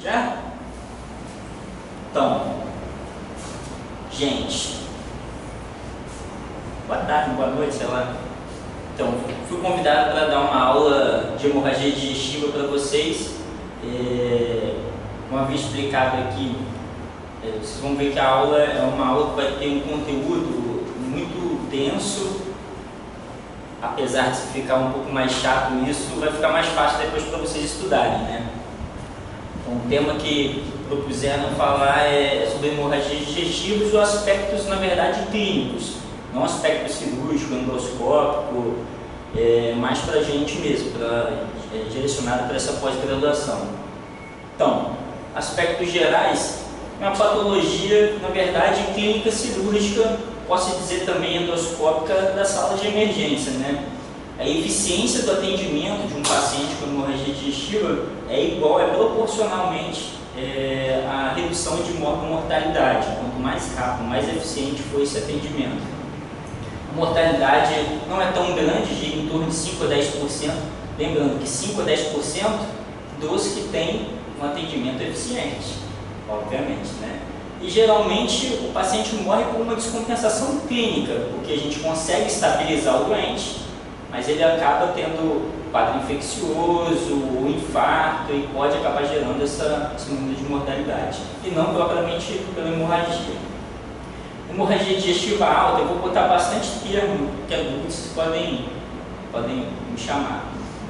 Já? Então, gente, boa tarde, boa noite, sei lá. Então, fui convidado para dar uma aula de hemorragia digestiva para vocês. Uma vez explicado aqui, vocês vão ver que a aula é uma aula que vai ter um conteúdo muito denso. Apesar de ficar um pouco mais chato isso, vai ficar mais fácil depois para vocês estudarem, né? Então, o tema que propuseram falar é sobre hemorragias digestivas ou aspectos, na verdade, clínicos, não aspecto cirúrgico, endoscópico, mais para a gente mesmo, direcionado para essa pós-graduação. Então, aspectos gerais, é uma patologia, na verdade, clínica cirúrgica, posso dizer também endoscópica da sala de emergência, né? A eficiência do atendimento de um paciente com hemorragia digestiva é proporcionalmente à redução de mortalidade. Quanto mais rápido, mais eficiente for esse atendimento. A mortalidade não é tão grande, gira em torno de 5 a 10%, lembrando que 5 a 10% dos que têm um atendimento eficiente, obviamente, né? E geralmente o paciente morre por uma descompensação clínica, porque a gente consegue estabilizar o doente, mas ele acaba tendo quadro infeccioso, ou infarto, e pode acabar gerando esse número de mortalidade, e não propriamente pela hemorragia. Hemorragia digestiva alta, eu vou botar bastante termo, que é dúvida, vocês podem me chamar.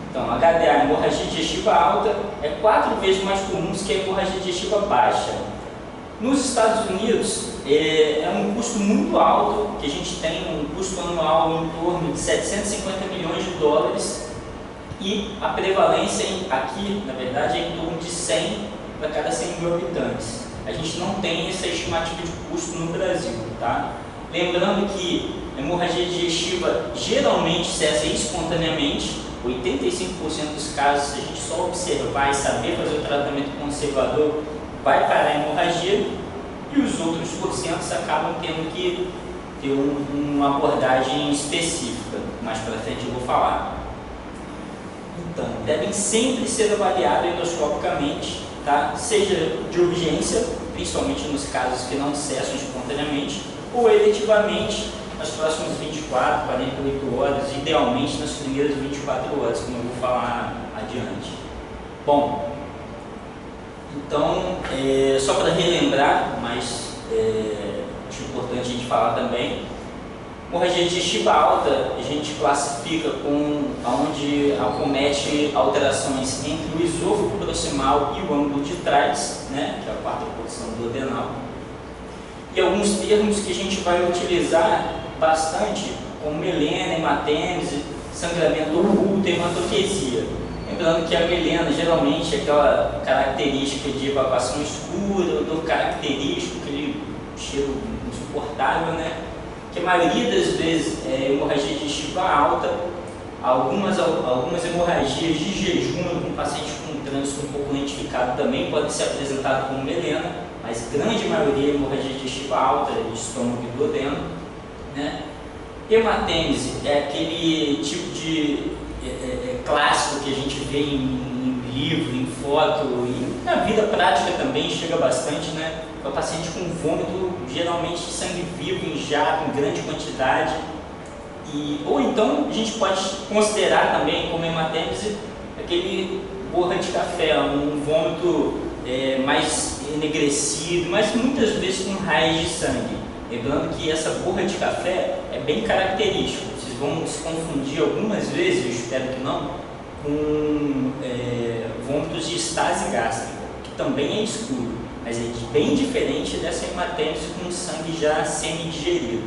Então, HDA, hemorragia digestiva alta, é 4 vezes mais comum que a hemorragia digestiva baixa. Nos Estados Unidos, é um custo muito alto, que a gente tem um custo anual em torno de 750 milhões de dólares, e a prevalência aqui, na verdade, é em torno de 100 para cada 100 mil habitantes. A gente não tem essa estimativa de custo no Brasil, tá? Lembrando que a hemorragia digestiva geralmente cessa espontaneamente, 85% dos casos, se a gente só observar e saber fazer o tratamento conservador, vai parar a hemorragia, e os outros porcentos acabam tendo que ter uma abordagem específica. Mais para frente eu vou falar. Então, devem sempre ser avaliados endoscopicamente, tá? Seja de urgência, principalmente nos casos que não cessam espontaneamente, ou eletivamente nas próximas 24, 48 horas, idealmente nas primeiras 24 horas, como eu vou falar adiante. Bom, então, só para relembrar, mas acho importante a gente falar também, hemorragia digestiva alta a gente classifica onde acomete alterações entre o esôfago proximal e o ângulo de trás, né, que é a quarta posição do duodenal. E alguns termos que a gente vai utilizar bastante, como melena, hematêmese, sangramento oculto e hematoquesia. Lembrando que a melena geralmente é aquela característica de evacuação escura, odor característico, aquele cheiro insuportável, né? Que a maioria das vezes é hemorragia digestiva alta, algumas hemorragias de jejum, com paciente com trânsito um pouco lentificado também pode ser apresentado como melena, mas grande maioria é hemorragia digestiva alta, de estômago e duodeno, né? Hematêmese é aquele tipo de clássico que a gente vê em livro, em foto, e na vida prática também chega bastante, né? É o paciente com vômito, geralmente sangue vivo, em jato, em grande quantidade. Ou então a gente pode considerar também como hematêmese aquele borra de café, um vômito mais enegrecido, mas muitas vezes com raios de sangue. Lembrando que essa borra de café é bem característico. Vocês vão se confundir algumas vezes, eu espero que não, com vômitos de estase gástrica, que também é escuro, mas é bem diferente dessa hematêmese com sangue já semi-digerido.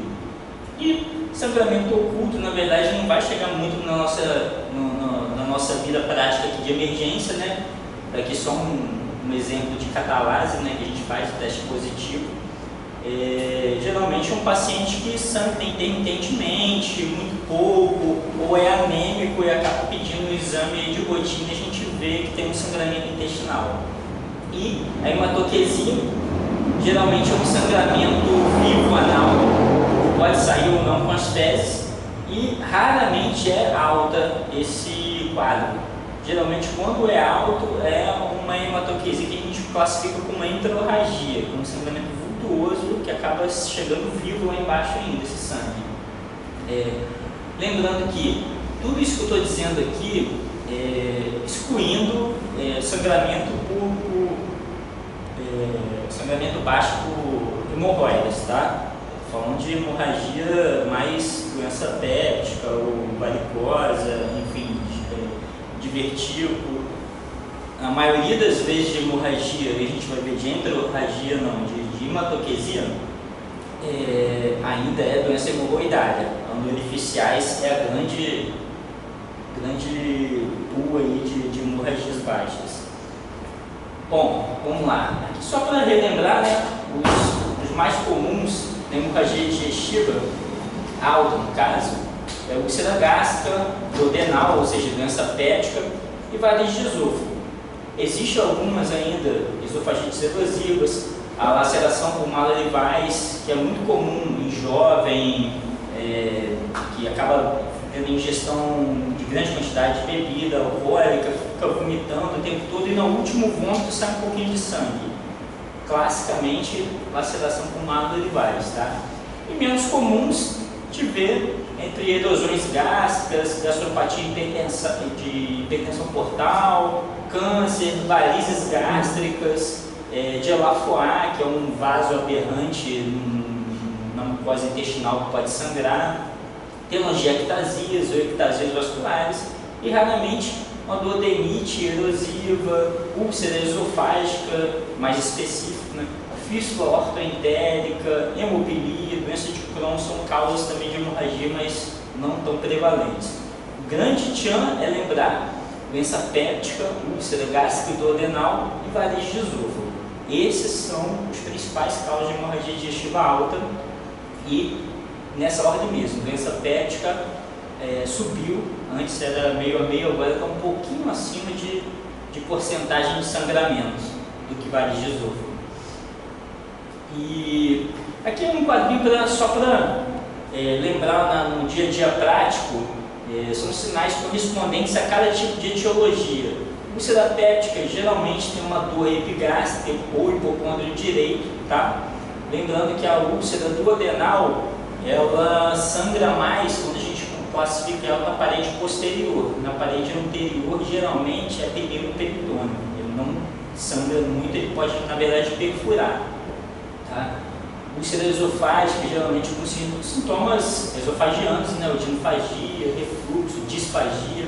E sangramento oculto, na verdade, não vai chegar muito na nossa vida prática aqui de emergência, né? Aqui só um exemplo de catalase, né, que a gente faz o teste positivo. Geralmente é um paciente que sangra intermitentemente, muito pouco, ou é anêmico e acaba pedindo um exame de rotina e a gente vê que tem um sangramento intestinal. E a hematoquesia geralmente é um sangramento vivo anal, pode sair ou não com as fezes, e raramente é alta esse quadro. geralmente quando é alto, é uma hematoquesia que a gente classifica como uma intra-hemorragia, como um sangramento vultuoso que acaba chegando vivo lá embaixo ainda, esse sangue. Lembrando que tudo isso que eu estou dizendo aqui, excluindo sangramento sangramento baixo por hemorroidas, tá? Falando de hemorragia mais doença péptica ou varicosa, enfim, de vertígo. A maioria das vezes de hemorragia, a gente vai ver de enterorragia, não, de hematoquesia, ainda é doença hemorroidária. Anuloficiais é a grande pool aí de hemorragias baixas. Bom, vamos lá. Aqui só para relembrar, né, os mais comuns da hemorragia digestiva alta, no caso, é a úlcera gástrica, duodenal, ou seja, doença péptica, e varizes de esôfago. Existem algumas ainda, esofagites erosivas, a laceração por Malleolivais, que é muito comum em jovem, que acaba tendo ingestão de grande quantidade de bebida alcoólica, fica vomitando o tempo todo e no último vômito sai um pouquinho de sangue. Classicamente, laceração por Malleolivais, tá? E menos comuns de ver entre erosões gástricas, gastropatia de hipertensão portal, câncer, varizes gástricas, de Elafoire, que é um vaso aberrante na mucosa intestinal que pode sangrar, telangiectasias ou ectasias vasculares e raramente uma duodenite erosiva, úlcera esofágica mais específica, né? Fístula ortoentérica, hemofilia, doença de Crohn são causas também de hemorragia, mas não tão prevalentes. O grande tchan é lembrar doença péptica, úlcera gástrica e duodenal e varizes de esôfago. Esses são os principais causas de hemorragia digestiva alta e nessa ordem mesmo, doença péptica subiu, antes era meio a meio, agora está um pouquinho acima de porcentagem de sangramento do que varizes de esôfago. E aqui é um quadrinho só para lembrar no dia a dia prático, são sinais correspondentes a cada tipo de etiologia. Úlcera péptica geralmente tem uma dor epigástrica ou hipocôndrio direito, tá? Lembrando que a úlcera duodenal, ela sangra mais quando a gente classifica ela na parede posterior. Na parede anterior, geralmente, é pneu peritônio. Ele não sangra muito, ele pode, na verdade, perfurar. Tá? Úlcera esofágica, geralmente com sintomas esofagianos, né? Odinofagia, refluxo, disfagia.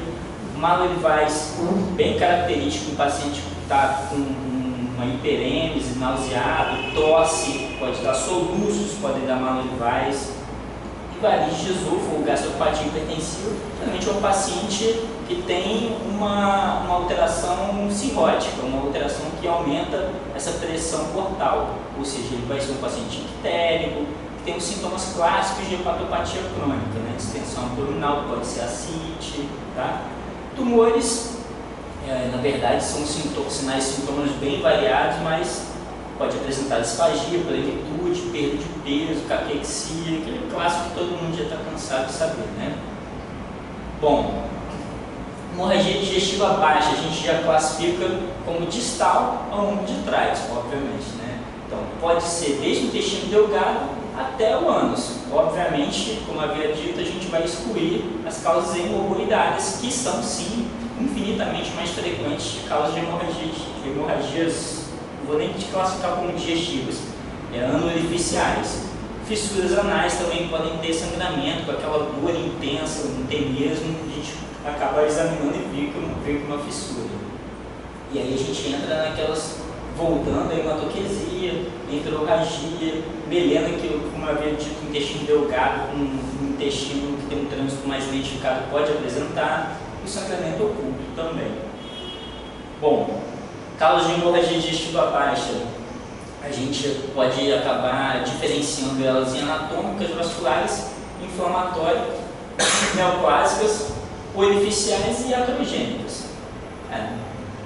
Malleolivais, bem característico em paciente que está com uma hiperêmese, nauseado, tosse, pode dar soluços, pode dar Malleolivais. E varizes de esôfago, gastropatia hipertensiva, geralmente é um paciente que tem uma alteração cirrótica, uma alteração que aumenta essa pressão portal, ou seja, ele vai ser um paciente ictérico, que tem os sintomas clássicos de hepatopatia crônica, né? Distensão abdominal, pode ser ascite, tá? Tumores, na verdade, são sinais e sintomas bem variados, mas pode apresentar disfagia, plenitude, perda de peso, caquexia, aquele clássico que todo mundo já está cansado de saber, né? Bom, hemorragia digestiva baixa a gente já classifica como distal ao longo de trás, obviamente, né? Então, pode ser desde o intestino delgado até o ânus. Obviamente, como havia dito, a gente vai excluir as causas hemorroidárias, que são, sim, infinitamente mais frequentes de causas de hemorragias, não vou nem te classificar como digestivas, anuloficiais. Fissuras anais também podem ter sangramento, com aquela dor intensa, não tem mesmo, a gente acaba examinando e vê uma fissura. E aí a gente entra naquelas, voltando a hematoquesia, enterorragia, melena, que como eu havia dito, intestino delgado, com um intestino que tem um trânsito mais lentificado pode apresentar, e o sangramento oculto também. Bom, causas de hemorragia digestiva baixa, a gente pode acabar diferenciando elas em anatômicas, vasculares, inflamatórias, neoplásicas, orificiais e iatrogênicas.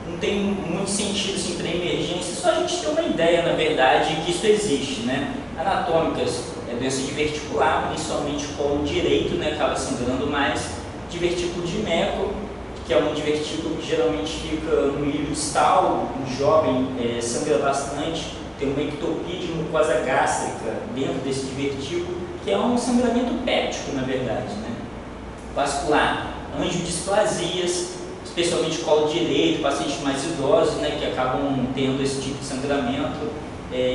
Não tem muito sentido assim, para emergência, só a gente ter uma ideia, na verdade, que isso existe, né? Anatômicas é doença diverticular, principalmente colo direito, né? Acaba sangrando mais, divertículo de Meckel, que que é um divertículo que geralmente fica no ilho distal, um jovem sangra bastante, tem uma ectopia de mucosa gástrica dentro desse divertículo, que é um sangramento péptico, na verdade, né? Vascular, angiodisplasias, especialmente colo direito, pacientes mais idosos, né, que acabam tendo esse tipo de sangramento,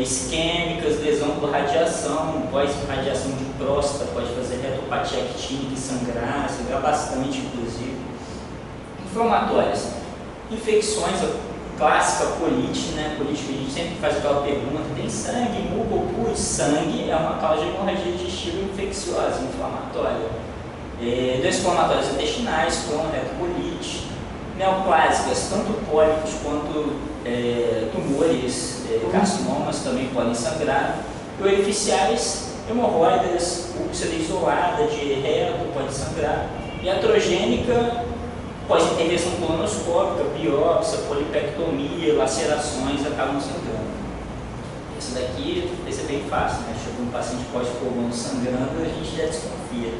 isquêmicas, lesão por radiação, pós-radiação de próstata, pode fazer retopatia actínica e sangrar bastante, inclusive. Inflamatórias, infecções, a clássica colite, né? Colite que a gente sempre faz aquela pergunta: tem sangue, muco ou pus? Sangue é uma causa de hemorragia digestiva infecciosa, inflamatória. Doenças inflamatórias intestinais, crono, retocolite. Neoplásicas, tanto pólipos quanto tumores, carcinomas também podem sangrar. Orificiais, hemorroidas, úlcera isolada de reto pode sangrar. Iatrogênica, pós-intervenção colonoscópica, biópsia, polipectomia, lacerações acabam sangrando. Esse daqui, esse é bem fácil, né? Chegou um paciente pós-colon sangrando, a gente já desconfia.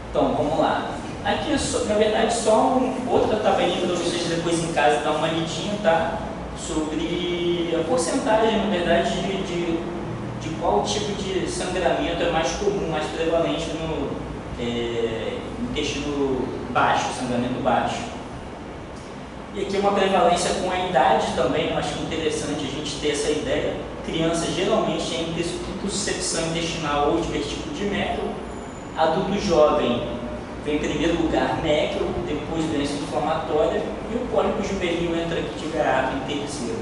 Então, vamos lá. Aqui, na verdade, só outra tabelinha para vocês depois em casa dar uma lidinha, tá? Sobre a porcentagem, na verdade, de qual tipo de sangramento é mais comum, mais prevalente no intestino baixo, sangramento baixo. E aqui uma prevalência com a idade também, eu acho interessante a gente ter essa ideia. Criança geralmente tem intussuscepção intestinal ou divertículo de Meckel. Adulto jovem vem em primeiro lugar Meckel, depois doença inflamatória, e o pólipo juvenil entra aqui de gaiato em terceiro.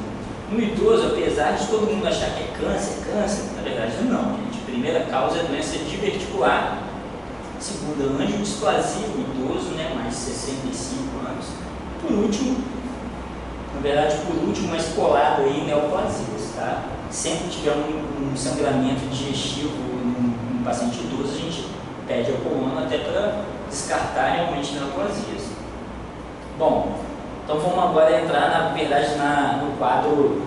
No idoso, apesar de todo mundo achar que é câncer, na verdade não, gente. A primeira causa é doença diverticular, segunda, angiodisplasia, o idoso, né, mais de 65 anos. Por último, na verdade, mas colado aí, neoplasias, tá? Sempre tiver um sangramento digestivo num paciente idoso, a gente pede a coluna até para descartar realmente neoplasias. Bom, então vamos agora entrar, na verdade, no quadro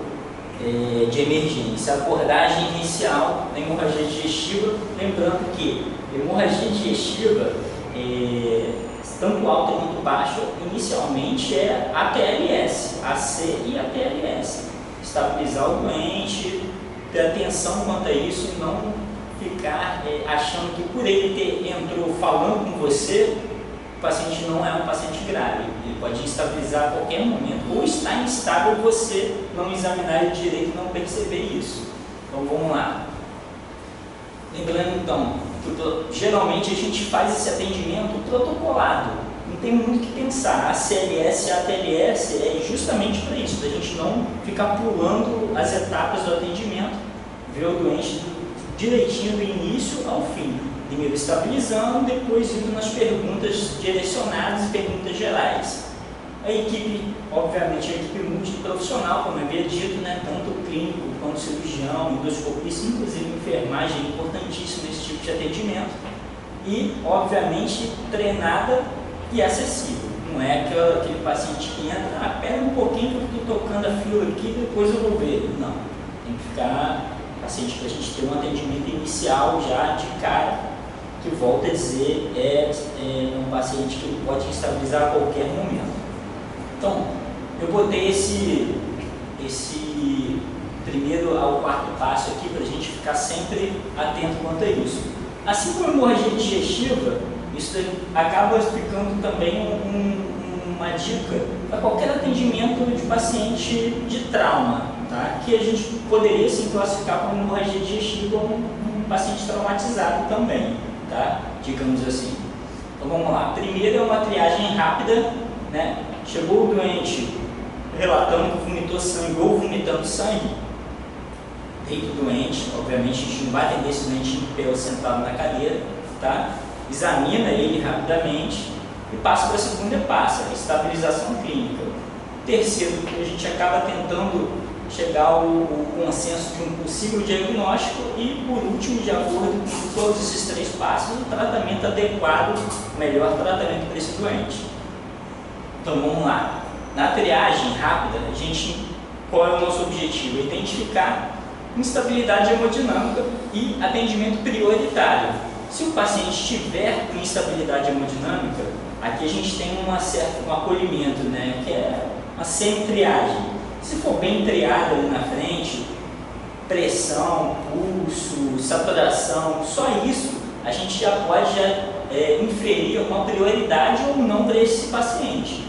de emergência. Abordagem inicial da hemorragia digestiva, lembrando que a hemorragia digestiva, tanto alta quanto baixa, inicialmente é ATLS, AC e ATLS. Estabilizar o doente, ter atenção quanto a isso e não ficar achando que por ele entrou falando com você, o paciente não é um paciente grave. Ele pode estabilizar a qualquer momento ou estar instável e você não examinar ele direito e não perceber isso. Então vamos lá. Lembrando então, que geralmente a gente faz esse atendimento protocolado. Não tem muito o que pensar. A CLS e a ATLS é justamente para isso, para a gente não ficar pulando as etapas do atendimento, ver o doente direitinho do início ao fim, primeiro estabilizando, depois indo nas perguntas direcionadas e perguntas gerais. A equipe, obviamente, é a equipe multiprofissional, como havia dito, né? Tanto clínico quanto cirurgião, endoscopista, inclusive enfermagem, é importantíssimo nesse tipo de atendimento. E, obviamente, treinada e acessível. Não é aquele paciente que entra, pera um pouquinho que eu estou tocando a fila aqui, depois eu vou ver. Não, tem que ficar paciente para a gente ter um atendimento inicial já de cara, que volto a dizer, é um paciente que pode estabilizar a qualquer momento. Então, eu botei esse primeiro ao quarto passo aqui para a gente ficar sempre atento quanto a isso. Assim como a hemorragia digestiva, isso acaba ficando também uma dica para qualquer atendimento de paciente de trauma, tá? Que a gente poderia sim classificar como hemorragia digestiva como um paciente traumatizado também, tá? Digamos assim. Então vamos lá. Primeiro é uma triagem rápida, né? Chegou o doente relatando que vomitou sangue ou vomitando sangue, deita o doente, obviamente a gente não vai atender esse doente em pé ou sentado na cadeira, tá? Examina ele rapidamente e passa para a segunda etapa, a estabilização clínica. Terceiro, a gente acaba tentando chegar ao consenso de um possível diagnóstico e, por último, de acordo com todos esses três passos, o tratamento adequado, o melhor tratamento para esse doente. Então vamos lá. Na triagem rápida, qual é o nosso objetivo? Identificar instabilidade hemodinâmica e atendimento prioritário. Se o paciente tiver instabilidade hemodinâmica, aqui a gente tem um acolhimento, né, que é uma semi-triagem. Se for bem triado ali na frente, pressão, pulso, saturação, só isso a gente já pode inferir uma prioridade ou não para esse paciente.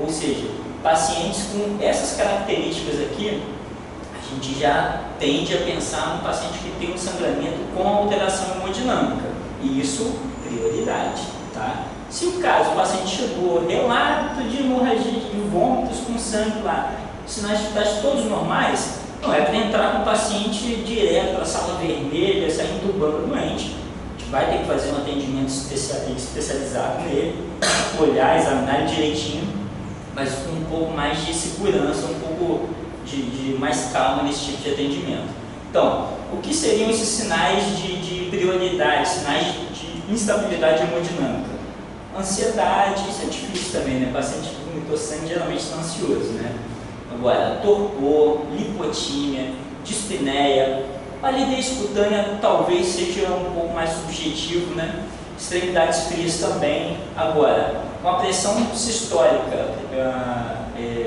Ou seja, pacientes com essas características aqui, a gente já tende a pensar no paciente que tem um sangramento com alteração hemodinâmica. E isso, prioridade, tá? Se o caso, o paciente chegou, relato de hemorragia, de vômitos com sangue lá, sinais vitais todos normais, não é para entrar com o paciente direto para a sala vermelha, sair entubando o doente. A gente vai ter que fazer um atendimento especializado nele, olhar, examinar ele direitinho, mas com um pouco mais de segurança, um pouco de mais calma nesse tipo de atendimento. Então, o que seriam esses sinais de prioridade, sinais de instabilidade hemodinâmica? Ansiedade, isso é difícil também, né? O paciente que vomitou sangue geralmente está ansioso, né? Agora, torpor, lipotímia, dispneia, palidez cutânea talvez seja um pouco mais subjetivo, né? Extremidades frias também. Agora, com a pressão sistólica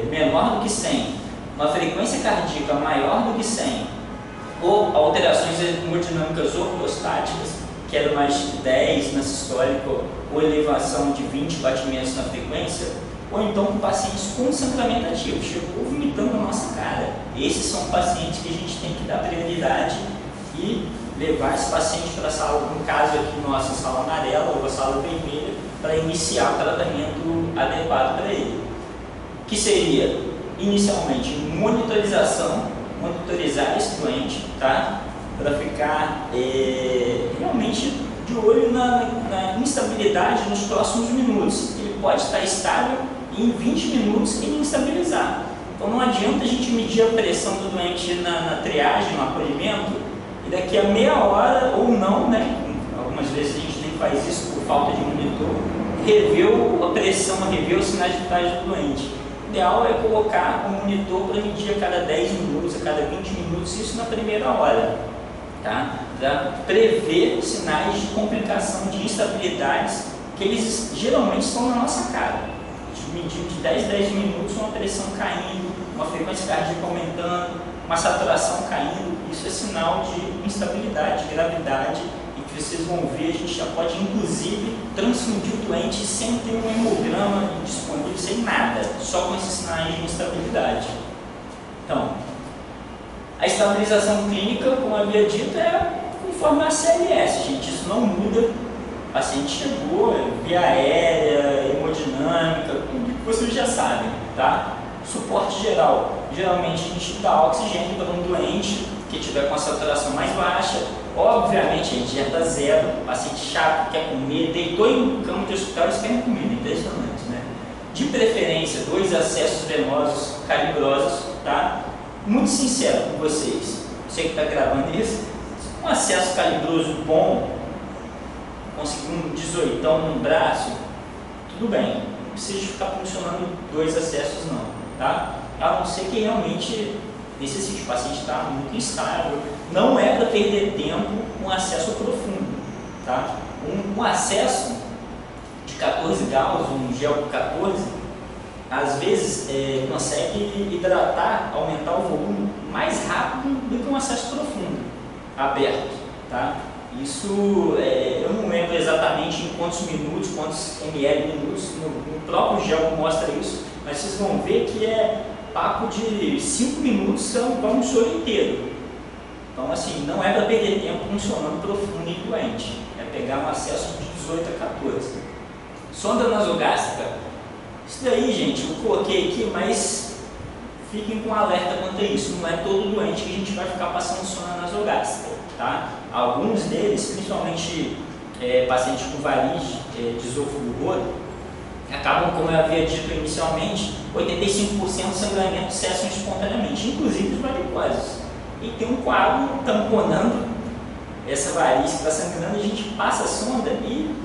menor do que 100, uma frequência cardíaca maior do que 100, ou alterações hemodinâmicas ortostáticas, que era mais de 10 na sistólica, ou elevação de 20 batimentos na frequência, ou então com pacientes com sangramento ativo, chegou vomitando na nossa cara. Esses são pacientes que a gente tem que dar prioridade e levar esse paciente para a sala, no caso aqui nossa sala amarela ou a sala vermelha, para iniciar o tratamento adequado para ele. Que seria, inicialmente, monitorizar esse doente, tá? Para ficar realmente de olho na instabilidade nos próximos minutos. Ele pode estar estável e em 20 minutos ele instabilizar. Então não adianta a gente medir a pressão do doente na triagem, no acolhimento, e daqui a meia hora ou não, né? Algumas vezes a gente nem faz isso por falta de monitor, rever a pressão, rever os sinais vitais do doente. O ideal é colocar um monitor para medir a cada 10 minutos, a cada 20 minutos, isso na primeira hora, tá? Para prever sinais de complicação, de instabilidades, que eles geralmente estão na nossa cara. Medindo de 10 minutos, uma pressão caindo, uma frequência cardíaca aumentando, uma saturação caindo, isso é sinal de instabilidade, de gravidade, e que vocês vão ver, a gente já pode inclusive transfundir o doente sem ter um hemograma disponível, sem nada, só com esses sinais de instabilidade. Então, a estabilização clínica, como eu havia dito, é conforme a CLS, gente, isso não muda. O paciente chegou, via aérea, hemodinâmica, tudo que vocês já sabem, tá? Suporte geral, geralmente a gente dá oxigênio para um doente que tiver com a saturação mais baixa. Obviamente a gente já dá zero, paciente chato, quer comer, deitou em cama de hospital, eles querem comida, impressionante, né? De preferência, 2 acessos venosos calibrosos, tá? Muito sincero com vocês, você que está gravando isso, um acesso calibroso bom, conseguir um 18ão no braço, tudo bem, não precisa ficar funcionando 2 acessos não, tá? A não ser que realmente necessite, o paciente está muito instável, não é para perder tempo um acesso profundo, tá? Um acesso de 14 Gauss, um gel por 14, às vezes consegue hidratar, aumentar o volume mais rápido do que um acesso profundo, aberto, tá? Isso, eu não lembro exatamente em quantos minutos, quantos ml minutos, no próprio gel mostra isso, mas vocês vão ver que é papo de 5 minutos para um soro inteiro. Então, assim, não é para perder tempo funcionando profundo e doente, é pegar um acesso de 18 a 14. Sonda nasogástrica, isso daí, gente, eu coloquei aqui, mas fiquem com alerta quanto a isso, não é todo doente que a gente vai ficar passando sonda nasogástrica. Tá? Alguns deles, principalmente pacientes com variz de esôfago roto, acabam, como eu havia dito inicialmente, 85% de sangramento cessam espontaneamente, inclusive os varicoses. E tem um quadro tamponando essa variz que está sangrando, a gente passa a sonda e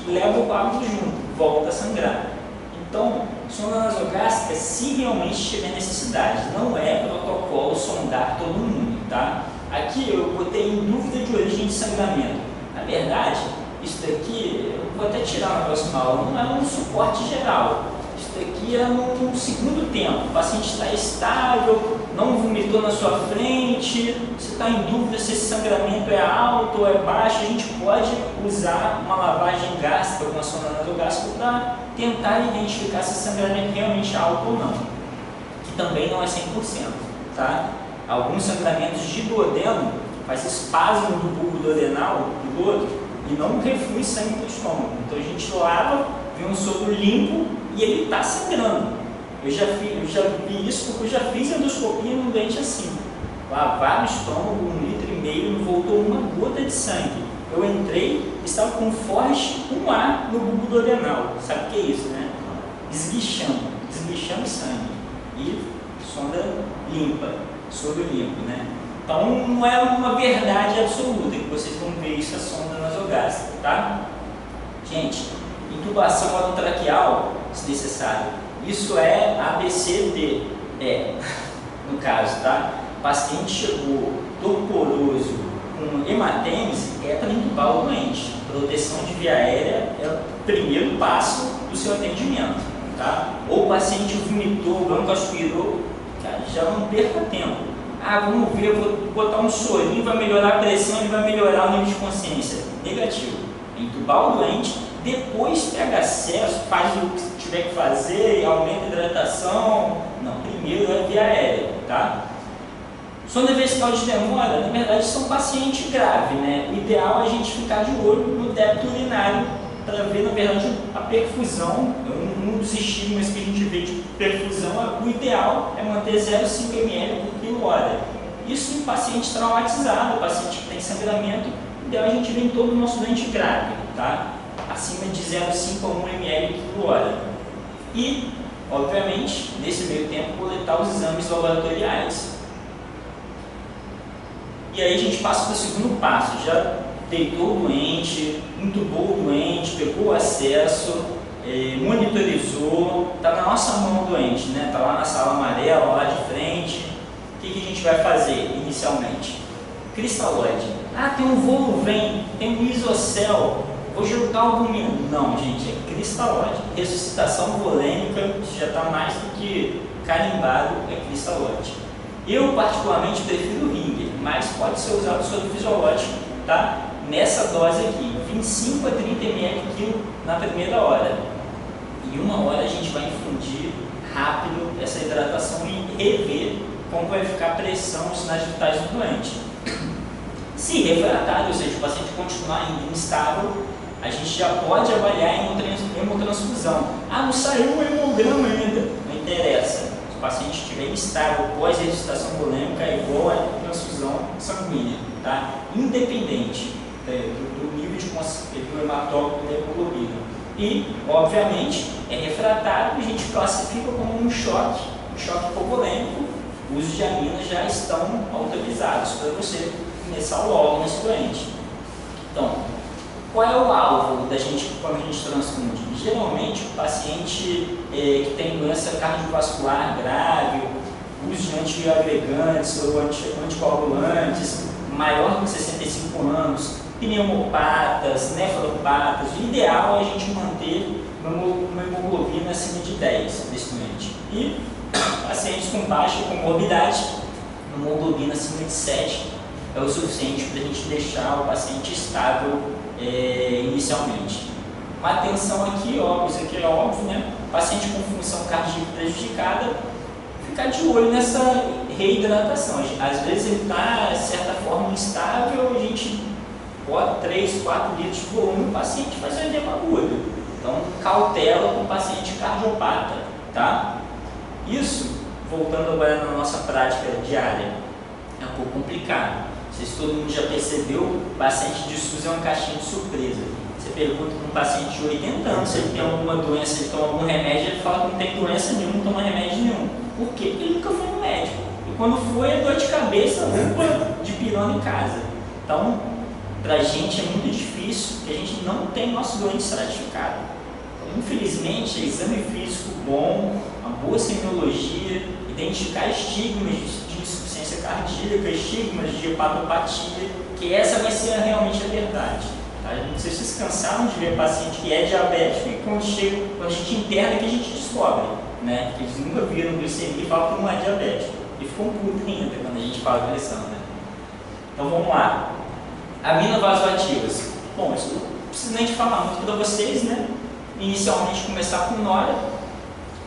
leva o quadro junto, volta a sangrar. Então, sonda nasogástrica, se realmente tiver necessidade, não é protocolo sondar todo mundo, tá? Aqui eu botei em dúvida de origem de sangramento. Na verdade, isso daqui, eu vou até tirar na próxima aula, não é um suporte geral. Isso daqui é no segundo tempo. O paciente está estável, não vomitou na sua frente, você está em dúvida se esse sangramento é alto ou é baixo, a gente pode usar uma lavagem gástrica, uma sonda nasogástrica, para tentar identificar se esse sangramento realmente é alto ou não, que também não é 100%, tá? Alguns sangramentos de duodeno faz espasmo do bulbo duodenal do lodo e não reflui sangue para o estômago. Então a gente lava, vê um soro limpo e ele está sangrando. Eu já vi isso porque eu já fiz endoscopia num doente assim. Lavar o estômago 1,5 litro, não voltou uma gota de sangue. Eu entrei, estava com forte 1A no bulbo duodenal. Sabe o que é isso, né? Esguichando sangue. E sonda limpa, soro limpo, né? Então não é uma verdade absoluta, que vocês vão ver isso a sonda nasogástrica, tá? Gente, intubação orotraqueal, se necessário. Isso é ABCD, no caso, tá? O paciente chegou torporoso com hematêmese, é para intubar o doente. Proteção de via aérea é o primeiro passo do seu atendimento, tá? Ou o paciente vomitou, broncoaspirou, já não perca tempo. Vamos ver, eu vou botar um sorinho, vai melhorar a pressão, ele vai melhorar o nível de consciência. Negativo. Intubar o doente, depois pega acesso, faz o que tiver que fazer, aumenta a hidratação. Não, primeiro é via aérea, tá? Sonda vesical de demora, na verdade, são paciente grave, né? O ideal é a gente ficar de olho no débito urinário para ver, na verdade, a perfusão. Um dos estigmas que a gente vê de perfusão, o ideal é manter 0,5 ml por quilo-hora. Isso em paciente traumatizado, paciente que tem sangramento, o ideal é a gente ver em todo o nosso doente grave, tá? Acima de 0,5 a 1 ml por quilo-hora. E, obviamente, nesse meio tempo, coletar os exames laboratoriais. E aí a gente passa para o segundo passo, já deitou o doente, intubou o doente, pegou o acesso, monitorizou, está na nossa mão o doente, né? Está lá na sala amarela, lá de frente. O que a gente vai fazer inicialmente? Cristalóide. Tem um Voluvem, tem um isocel, vou jogar albumina. Não, gente, é cristalóide. Ressuscitação volêmica já está mais do que carimbado, é cristalóide. Eu particularmente prefiro o Ringer, mas pode ser usado soro fisiológico, tá? Nessa dose aqui, 25 a 30 ml quilo na primeira hora. Em 1 hora a gente vai infundir rápido essa hidratação e rever como vai ficar a pressão, os sinais vitais do doente. Se refratário, ou seja, o paciente continuar ainda instável, a gente já pode avaliar a hemotransfusão. Não saiu o hemograma ainda, não interessa. Se o paciente estiver instável pós-ressuscitação volêmica, é igual a transfusão sanguínea, tá? Independente do nível do hematócrito da hemoglobina. E, obviamente, é refratário, a gente classifica como um choque hipovolêmico. Os uso de aminas já estão autorizados para você começar logo nesse doente. Então, qual é o alvo da gente quando a gente transfunde? Geralmente, o paciente que tem doença cardiovascular grave, uso de antiagregantes ou anticoagulantes, maior de 65 anos, pneumopatas, nefropatas, o ideal é a gente manter uma hemoglobina acima de 10 nesse doente. E pacientes com baixa comorbidade, uma hemoglobina acima de 7 é o suficiente para a gente deixar o paciente estável inicialmente. Uma atenção aqui, isso aqui é óbvio, né? Paciente com função cardíaca prejudicada, ficar de olho nessa reidratação. Às vezes ele está, de certa forma, instável, a gente bota 3, 4 litros de volume, o paciente faz um edema agudo. Então, cautela com o paciente cardiopata, tá? Isso, voltando agora na nossa prática diária, é um pouco complicado. Não sei se todo mundo já percebeu, o paciente de SUS é uma caixinha de surpresa. Você pergunta para um paciente de 80 anos se ele tem alguma doença, se ele toma algum remédio, ele fala que não tem doença nenhuma, não toma remédio nenhum. Por quê? Porque ele nunca foi no médico. E quando foi, é dor de cabeça, roupa de pirona em casa. Então, para a gente é muito difícil, porque a gente não tem nosso doente estratificado. Então, infelizmente, exame físico bom, uma boa semiologia, identificar estigmas de insuficiência cardíaca, estigmas de hepatopatia, que essa vai ser realmente a verdade. Tá? Não sei se vocês cansaram de ver paciente que é diabético e quando a gente interna que a gente descobre, né? Que eles nunca viram glicemia e falam que não é diabético. E ficam putos ainda quando a gente fala pressão, né? Então vamos lá. Aminovasoativas. Bom, isso não preciso nem de falar muito para vocês, né? Inicialmente começar com nora.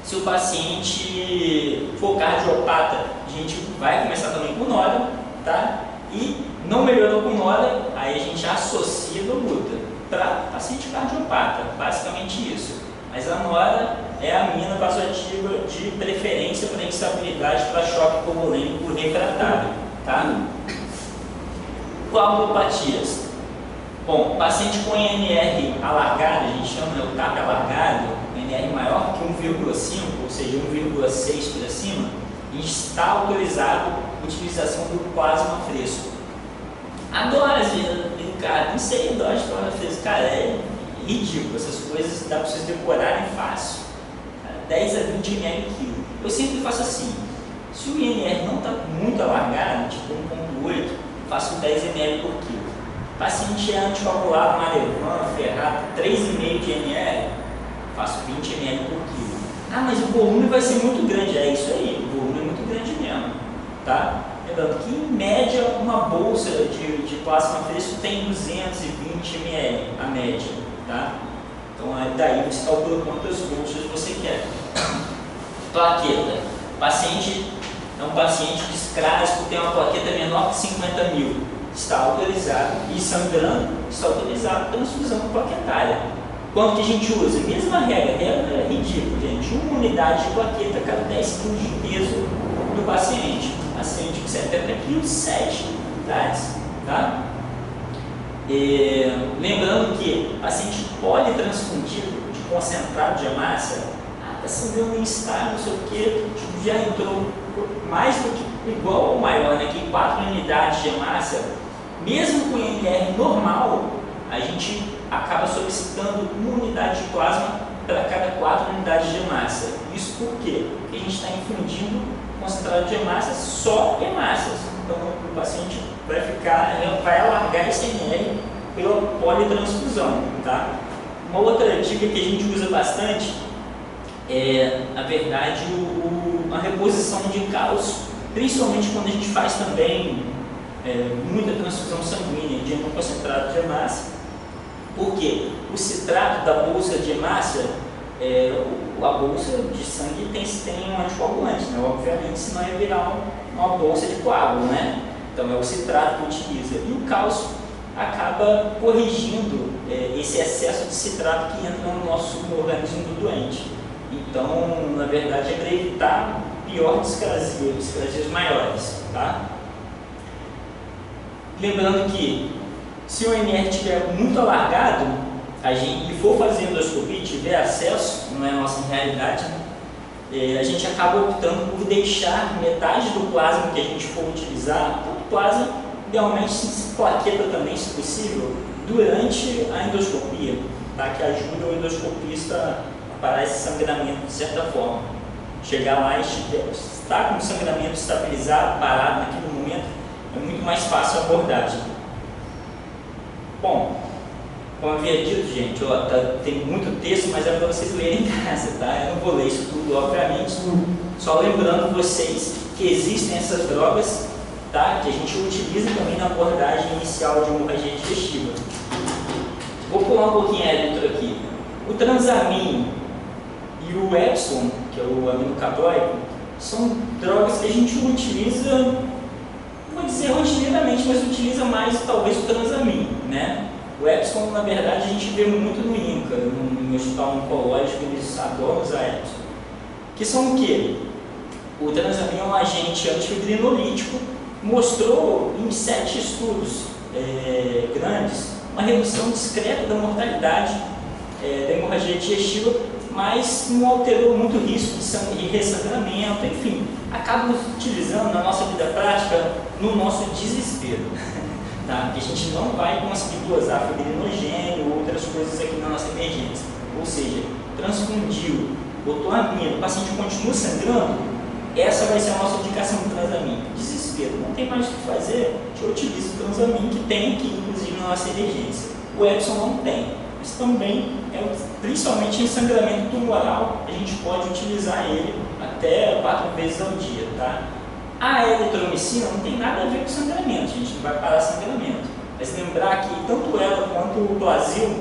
Se o paciente for cardiopata, a gente vai começar também com nora, tá? E não melhorou com nora, aí a gente associa doluta para paciente cardiopata, basicamente isso. Mas a nora é a amina vasoativa de preferência para instabilidade para choque hipovolêmico refratário, tá? Coagulopatias. Bom, paciente com INR alargado, a gente chama o TAP alargado, INR maior que 1,5, ou seja, 1,6 para cima, está autorizado a utilização do plasma fresco. A dose, cara, não sei a dose de plasma fresco, cara, é ridículo, essas coisas dá para vocês decorarem fácil, 10 a 20 ml quilo. Eu sempre faço assim, se o INR não está muito alargado, tipo 1,8, faço 10 ml por quilo. Paciente é anticoagulado, Marevan, Ferrata, 3,5 de ml, faço 20 ml por quilo. Ah, mas o volume vai ser muito grande. É isso aí, o volume é muito grande mesmo, tá? Lembrando que em média uma bolsa de plasma fresco tem 220 ml, a média, tá? Então daí você calcula quantas bolsas você quer. Plaqueta. Paciente é um paciente discrásico, tem uma plaqueta menor que 50 mil. Está autorizado, e sangrando, está autorizado transfusão plaquetária. Quanto que a gente usa? Mesma regra é ridícula, gente. 1 unidade de plaqueta a cada 10 kg de peso do paciente. Paciente com 70 kg, 7 unidades. Tá? Lembrando que paciente politransfundido de concentrado de hemácia, está sangrando instável, não sei o que, tipo, já entrou mais do que igual ou maior, né, que 4 unidades de hemácia. Mesmo com INR normal, a gente acaba solicitando 1 unidade de plasma para cada 4 unidades de hemácia. Isso por quê? Porque a gente está infundindo concentrado de hemácias só hemácias. Então o paciente vai alargar esse INR pela politransfusão. Tá? Uma outra dica que a gente usa bastante é, na verdade, a reposição de cálcio, principalmente quando a gente faz também muita transfusão sanguínea de um concentrado de hemácia. Por quê? O citrato da bolsa de hemácia, a bolsa de sangue tem um anticoagulante, né? Obviamente, senão ia virar uma bolsa de coágulo, né? Então é o citrato que utiliza. E o cálcio acaba corrigindo esse excesso de citrato que entra no nosso organismo do doente. Então, na verdade, é para evitar pior discrasia, discrasias maiores, tá? Lembrando que se o INR estiver muito alargado e for fazer endoscopia e tiver acesso, não é a nossa realidade, né? A gente acaba optando por deixar metade do plasma que a gente for utilizar, tanto plasma, idealmente plaqueta também, se possível, durante a endoscopia, tá? Que ajuda o endoscopista a parar esse sangramento de certa forma. Chegar lá e estar com o sangramento estabilizado, parado naquele momento, é muito mais fácil a abordagem. Bom, como havia dito, gente, ó, tem muito texto, mas é para vocês lerem em casa, tá? Eu não vou ler isso tudo, obviamente, só lembrando vocês que existem essas drogas, tá? Que a gente utiliza também na abordagem inicial de hemorragia digestiva. Vou pular um pouquinho a letra aqui. O transamin e o Epson, que é o aminocapróico, são drogas que a gente utiliza, não vou dizer rotineiramente, mas utiliza mais talvez o transamin, né? O Epson, na verdade, a gente vê muito no INCA, no hospital oncológico, eles adoram usar Epson. Que são o quê? O transamin é um agente antifibrinolítico, mostrou em 7 estudos grandes uma redução discreta da mortalidade da hemorragia digestiva, mas não alterou muito o risco de ressangramento, enfim, acaba utilizando na nossa vida prática no nosso desespero. Tá? Porque a gente não vai conseguir dosar fibrinogênio ou outras coisas aqui na nossa emergência. Ou seja, transfundiu, botou a amina, o paciente continua sangrando, essa vai ser a nossa indicação do transamin. Desespero, não tem mais o que fazer, a gente utiliza o transamin que tem aqui, inclusive, na nossa emergência. o Epson não tem. Mas também, principalmente em sangramento tumoral, a gente pode utilizar ele até 4 vezes ao dia, tá? A eritromicina não tem nada a ver com sangramento, a gente não vai parar sangramento. Mas lembrar que tanto ela quanto o Plasil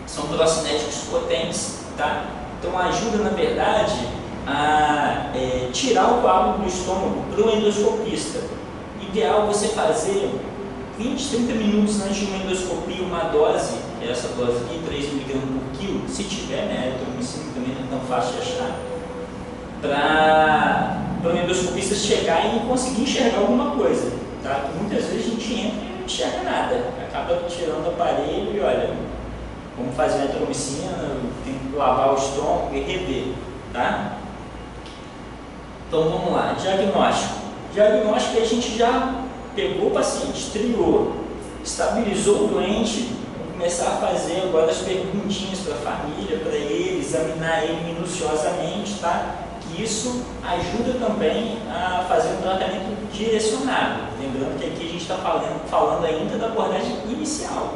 são procinéticos potentes, tá? Então ajuda, na verdade, a tirar o coágulo do estômago para o endoscopista. Ideal você fazer 20, 30 minutos antes de uma endoscopia, uma dose, que é essa dose aqui, 3 mg por quilo, se tiver, né, a eritromicina também não é tão fácil de achar, para o endoscopista chegar e conseguir enxergar alguma coisa, tá? Porque muitas vezes a gente entra e não enxerga nada, acaba tirando o aparelho e olha, vamos fazer uma eritromicina, tem que lavar o estômago e rever, tá? Então vamos lá, diagnóstico. Diagnóstico, a gente já pegou o paciente, triou, estabilizou o doente, vamos começar a fazer agora as perguntinhas para a família, para ele, examinar ele minuciosamente, tá? Que isso ajuda também a fazer um tratamento direcionado. Lembrando que aqui a gente está falando ainda da abordagem inicial.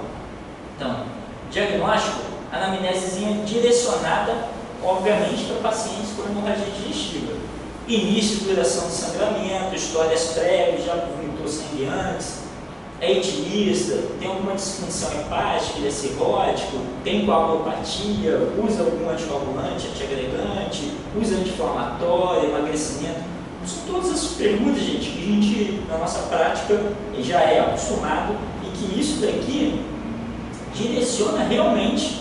Então, diagnóstico, anamnesezinha direcionada, obviamente, para pacientes com hemorragia digestiva. Início e duração de sangramento, histórias prévias, já vomitou sangue antes, é etilista, tem alguma disfunção hepática, ele é cirrótico, tem coagulopatia, usa algum anticoagulante, antiagregante, usa anti-inflamatório, emagrecimento. São todas as perguntas, gente, que a gente, na nossa prática, já é acostumado e que isso daqui direciona realmente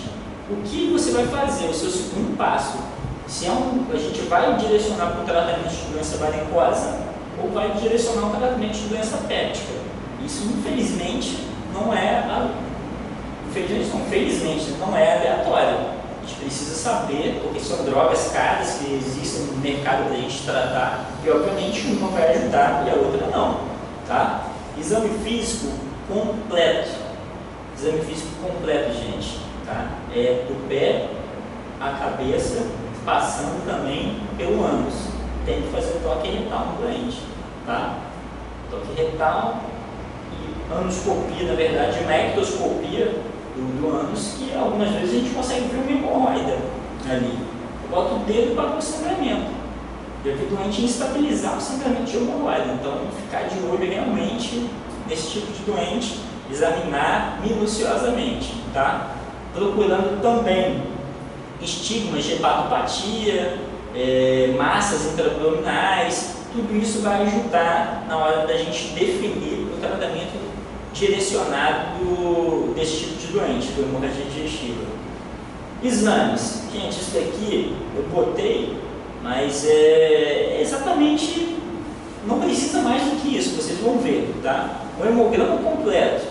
o que você vai fazer, o seu segundo passo. Se a gente vai direcionar para o tratamento de doença varicosa ou vai direcionar o tratamento de doença péptica. Isso, infelizmente, não é felizmente, não é aleatório. A gente precisa saber, porque são drogas caras que existem no mercado para a gente tratar e, obviamente, uma vai ajudar e a outra não. Tá? Exame físico completo. Exame físico completo, gente. Tá? É do pé à cabeça, passando também pelo ânus. Tem que fazer o toque retal no doente, tá? Toque retal e anoscopia, na verdade, uma ectoscopia do ânus, que algumas vezes a gente consegue ver uma hemorroida ali. Eu boto o dedo para o sangramento. Eu vi o doente instabilizar o sangramento de hemorroida. Então, ficar de olho realmente nesse tipo de doente, examinar minuciosamente, tá? Procurando também estigmas de hepatopatia, massas intraabdominais, tudo isso vai ajudar na hora da gente definir o tratamento direcionado desse tipo de doente, do hemorragia digestiva. Exames, gente, isso daqui eu botei, mas exatamente, não precisa mais do que isso, vocês vão ver, tá? O hemograma completo,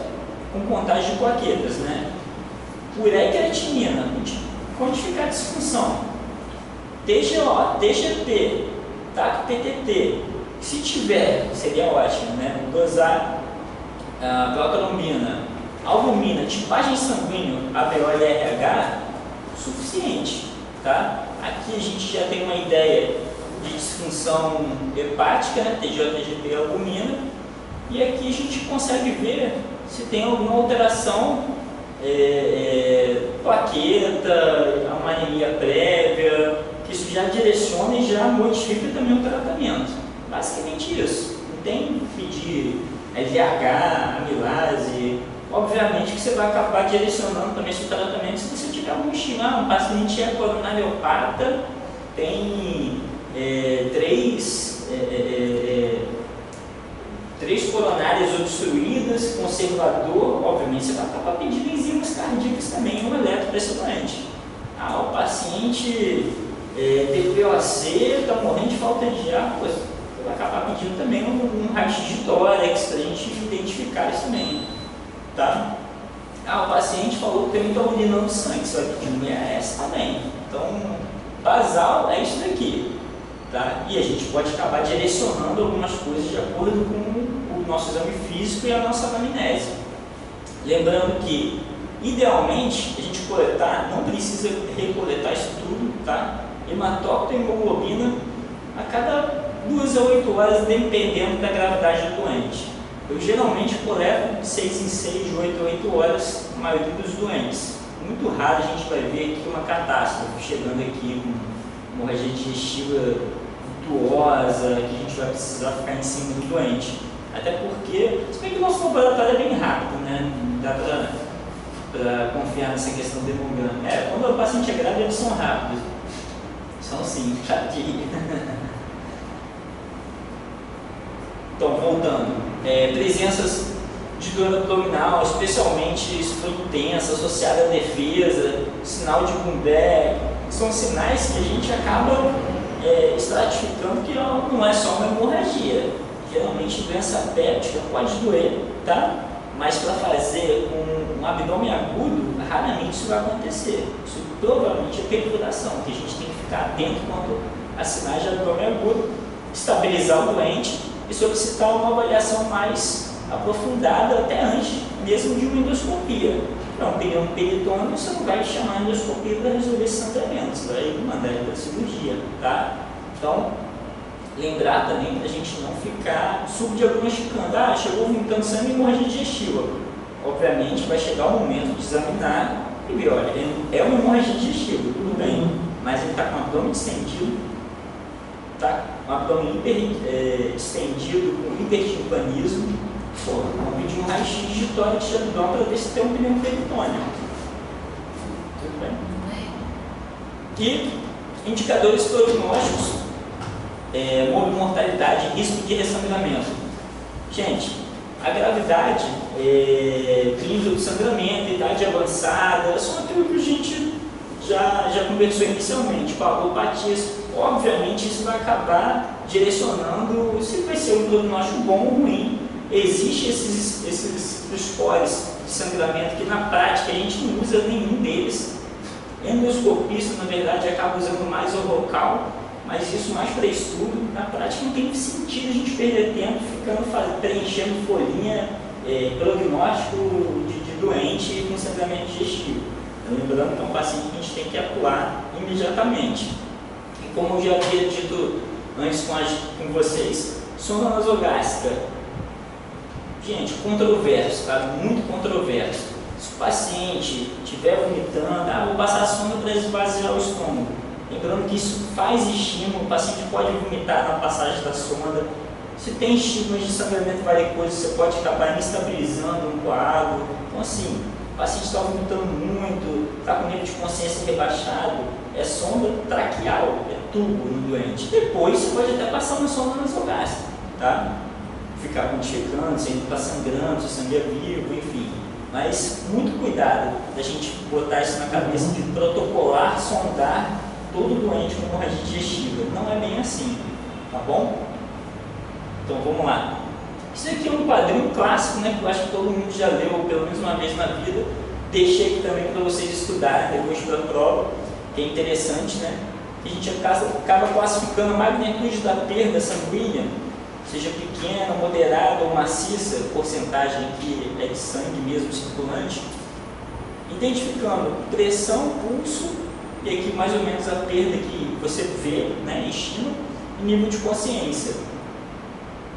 com contagem de plaquetas, né? Ureia e creatinina, quantificar a disfunção, TGO, TGP, TAC, PTT, se tiver, seria ótimo, né? Dosar a protrombina, albumina, tipagem sanguínea, ABO e RH, suficiente, tá? Aqui a gente já tem uma ideia de disfunção hepática, né? TGO, TGP e albumina, e aqui a gente consegue ver se tem alguma alteração, plaqueta, uma anemia prévia, que isso já direciona e já modifica também o tratamento. Basicamente isso. Não tem que pedir LDH, amilase. Obviamente que você vai acabar direcionando também esse tratamento se você tiver algum estímulo. Um paciente é coronariopata, tem três coronárias obstruídas, conservador, obviamente você vai acabar pedindo enzimas cardíacas também, um eletropressionante. O paciente TPOC, está morrendo de falta de ar, você vai acabar pedindo também um raio-x de tórax para a gente identificar isso também. Tá? O paciente falou que também está urinando sangue, você vai pedir um EAS também. Então, basal é isso daqui. Tá? E a gente pode acabar direcionando algumas coisas de acordo com o nosso exame físico e a nossa anamnese. Lembrando que, idealmente, a gente coletar, não precisa recoletar isso tudo, tá? Hematócrito e hemoglobina a cada 2 a 8 horas, dependendo da gravidade do doente. Eu geralmente coleto de 6 em 6, de 8 a 8 horas, a maioria dos doentes. Muito raro a gente vai ver aqui uma catástrofe chegando aqui com hemorragia digestiva virtuosa, que a gente vai precisar ficar em cima do doente. Até porque, se bem que o nosso laboratório é bem rápido, né? Não dá para confiar nessa questão do hemograma. Quando o paciente é grave, eles são rápidos. São sim, rapidinho. Então, voltando. Presenças de dor abdominal, especialmente se for intensa, associada à defesa, sinal de Lundberg, são sinais que a gente acaba estratificando que não é só uma hemorragia. Geralmente doença péptica pode doer, tá? Mas para fazer um abdômen agudo, raramente isso vai acontecer. Isso provavelmente é perfuração, que a gente tem que ficar atento quanto a sinais de abdômen agudo, estabilizar o doente e solicitar uma avaliação mais aprofundada até antes mesmo de uma endoscopia. Não, pegar um peritônio, você não vai chamar a endoscopia para resolver esse sangramento, você vai mandar ele para a cirurgia, tá? Então, lembrar também para a gente não ficar subdiagnosticando. Chegou vomitando sangue e hemorragia digestiva. Obviamente vai chegar o momento de examinar e ver, olha, é uma hemorragia digestiva, tudo bem, mas ele está com o abdômen distendido, tá? Um abdômen estendido, com hipertimpanismo. Vamos pedir um raio-x de tórax de abdômen para ver se tem um pneumo peritônio. Tudo bem? E indicadores prognósticos, mortalidade e risco de ressangramento. Gente, a gravidade, clínica do sangramento, idade avançada, são aquilo que a gente já conversou inicialmente, com alopatias. Obviamente isso vai acabar direcionando se vai ser um prognóstico bom ou ruim. Existem esses scores de sangramento que na prática a gente não usa nenhum deles. Endoscopista, na verdade, acaba usando mais o local, mas isso mais para estudo. Na prática não tem sentido a gente perder tempo ficando preenchendo folhinha, prognóstico de doente com sangramento digestivo. Lembrando que é um paciente que a gente tem que atuar imediatamente. E como eu já havia dito antes com vocês, sonda nasogástrica. Gente, controverso, tá? Muito controverso. Se o paciente estiver vomitando, vou passar a sonda para esvaziar o estômago. Lembrando que isso faz estímulo, o paciente pode vomitar na passagem da sonda. Se tem estímulos de sangramento varicoso, você pode acabar instabilizando um coágulo. Então, assim, o paciente está vomitando muito, está com nível de consciência rebaixado, é sonda traqueal, é tubo no doente. Depois você pode até passar uma sonda nasogástrica, tá? Ficar checando, se ele está sangrando, se o sangue é vivo, enfim. Mas muito cuidado da gente botar isso na cabeça de protocolar, sondar todo doente com hemorragia digestiva. Não é bem assim, tá bom? Então vamos lá. Isso aqui é um quadrinho clássico, né, que eu acho que todo mundo já leu pelo menos uma vez na vida. Deixei aqui também para vocês estudarem depois da prova, que é interessante, né? A gente acaba classificando a magnitude da perda sanguínea, seja pequena, moderada ou maciça, porcentagem que é de sangue mesmo circulante, identificando pressão, pulso, e aqui mais ou menos a perda que você vê, né, estima, e nível de consciência.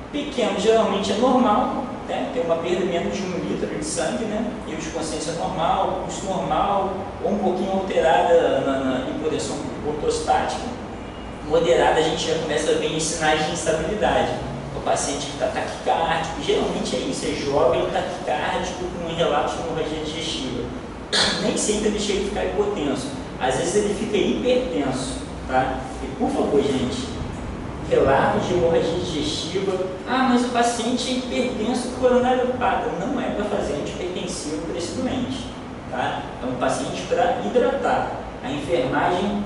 Pequeno geralmente é normal, né, tem uma perda menos de 1 litro de sangue, né, nível de consciência normal, pulso normal, ou um pouquinho alterada na hipotensão ortostática. Moderada a gente já começa a ver em sinais de instabilidade. O paciente que está taquicárdico, geralmente é isso, é jovem taquicárdico com um relato de hemorragia digestiva. Nem sempre ele chega a ficar hipotenso, às vezes ele fica hipertenso, tá? E por favor, gente, relato de hemorragia digestiva, mas o paciente é hipertenso coronariopata, não é para fazer antihipertensivo para esse doente, tá? É um paciente para hidratar. A enfermagem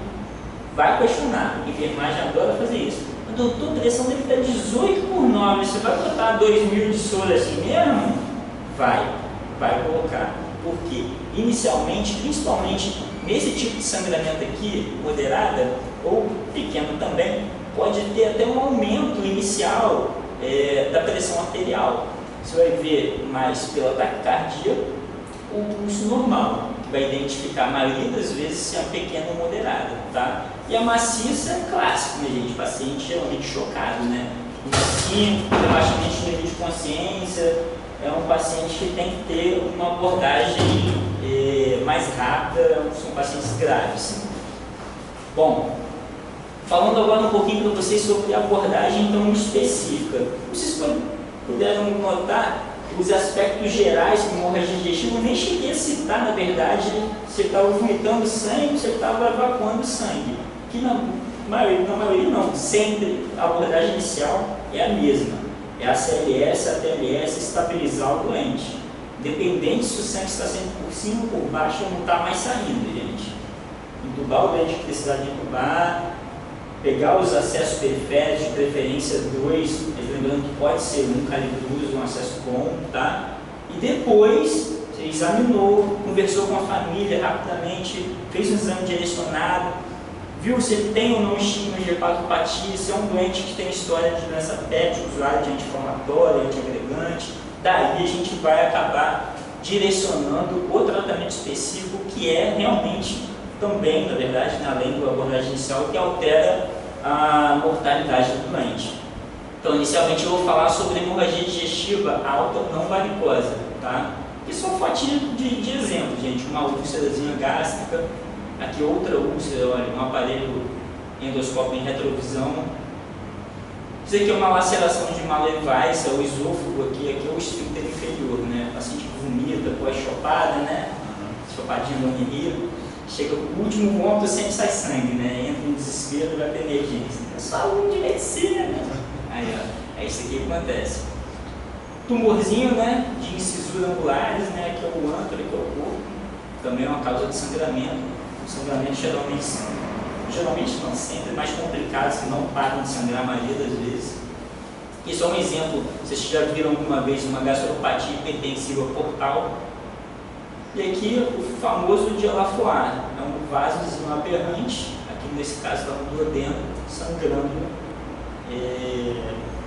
vai questionar, a enfermagem adora fazer isso. Doutor, a pressão deve estar 18/9, você vai botar 2.000 de soro assim mesmo? Vai colocar. Por quê? Inicialmente, principalmente nesse tipo de sangramento aqui, moderada ou pequeno também, pode ter até um aumento inicial da pressão arterial. Você vai ver mais pela taquicardia ou pulso normal, que vai identificar a maioria das vezes se é pequena ou moderada, tá? E a maciça é clássico, né, gente? Paciente geralmente chocado, né? Sim, baixamente nível de consciência, é um paciente que tem que ter uma abordagem mais rápida, são pacientes graves. Bom, falando agora um pouquinho para vocês sobre a abordagem então específica. Vocês puderam notar os aspectos gerais de hemorragia digestiva, eu nem cheguei a citar, na verdade, se ele estava vomitando sangue, se ele estava evacuando sangue. Que na maioria não, sempre a abordagem inicial é a mesma. É a CLS, a TLS, estabilizar o doente. Independente se o sangue está saindo por cima ou por baixo, não está mais saindo, gente. Entubar o doente que precisar de entubar, pegar os acessos periféricos, de preferência 2, lembrando que pode ser um calibroso, um acesso bom, tá? E depois, você examinou, conversou com a família rapidamente, fez um exame direcionado, viu se ele tem ou não estigma de hepatopatia, se é um doente que tem história de doença péptica, usuário de anti-inflamatório, antiagregante, daí a gente vai acabar direcionando o tratamento específico que é realmente também, na verdade, além da abordagem inicial, que altera a mortalidade do doente. Então, inicialmente eu vou falar sobre hemorragia digestiva alta não varicosa, tá? Isso é uma fotinha de exemplo, gente, uma úlcerazinha gástrica, aqui outra úlcera, olha, um aparelho endoscópio em retrovisão. Isso aqui é uma laceração de Mallevaes, é o esôfago aqui é o esfíncter inferior, né? O paciente que vomita pós-chopada, né? Chopadinha do Henrique. Chega o último vômito, sempre sai sangue, né? Entra em desespero e vai para emergência. É saúde, medicina. Aí, ó, é isso aqui que acontece. Tumorzinho, né? De incisura angulares, né? Que é o âncora, que é o corpo. Também é uma causa de sangramento. O sangramento geralmente não, sempre mais complicados, que não param de sangrar a maioria das vezes. Isso é um exemplo, vocês já viram alguma vez uma gastropatia hipertensiva portal. E aqui o famoso de Laffois, é um vasozinho aberrante, aqui nesse caso está no duodeno, sangrando,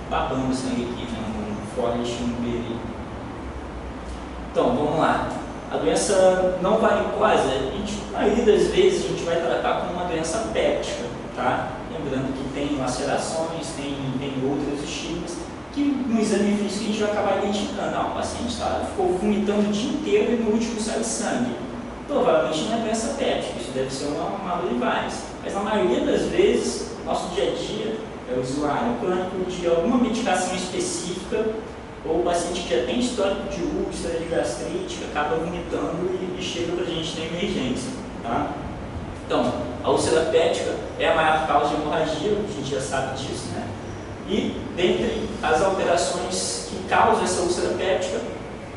babando sangue aqui, né, um forte umbilical. Então, vamos lá. A doença não varicosa, a maioria das vezes a gente vai tratar como uma doença péptica, tá? Lembrando que tem lacerações, tem outros estigmas, que no exame físico a gente vai acabar identificando. O paciente ficou vomitando o dia inteiro e no último sai sangue. Provavelmente não é doença péptica, isso deve ser uma Mallevaes. Mas na maioria das vezes, nosso dia a dia é o usuário crônico de alguma medicação específica, ou o paciente que já tem histórico de úlcera, de gastrite, que acaba vomitando e chega para a gente na emergência. Tá? Então, a úlcera péptica é a maior causa de hemorragia, a gente já sabe disso, né? E, dentre as alterações que causam essa úlcera péptica,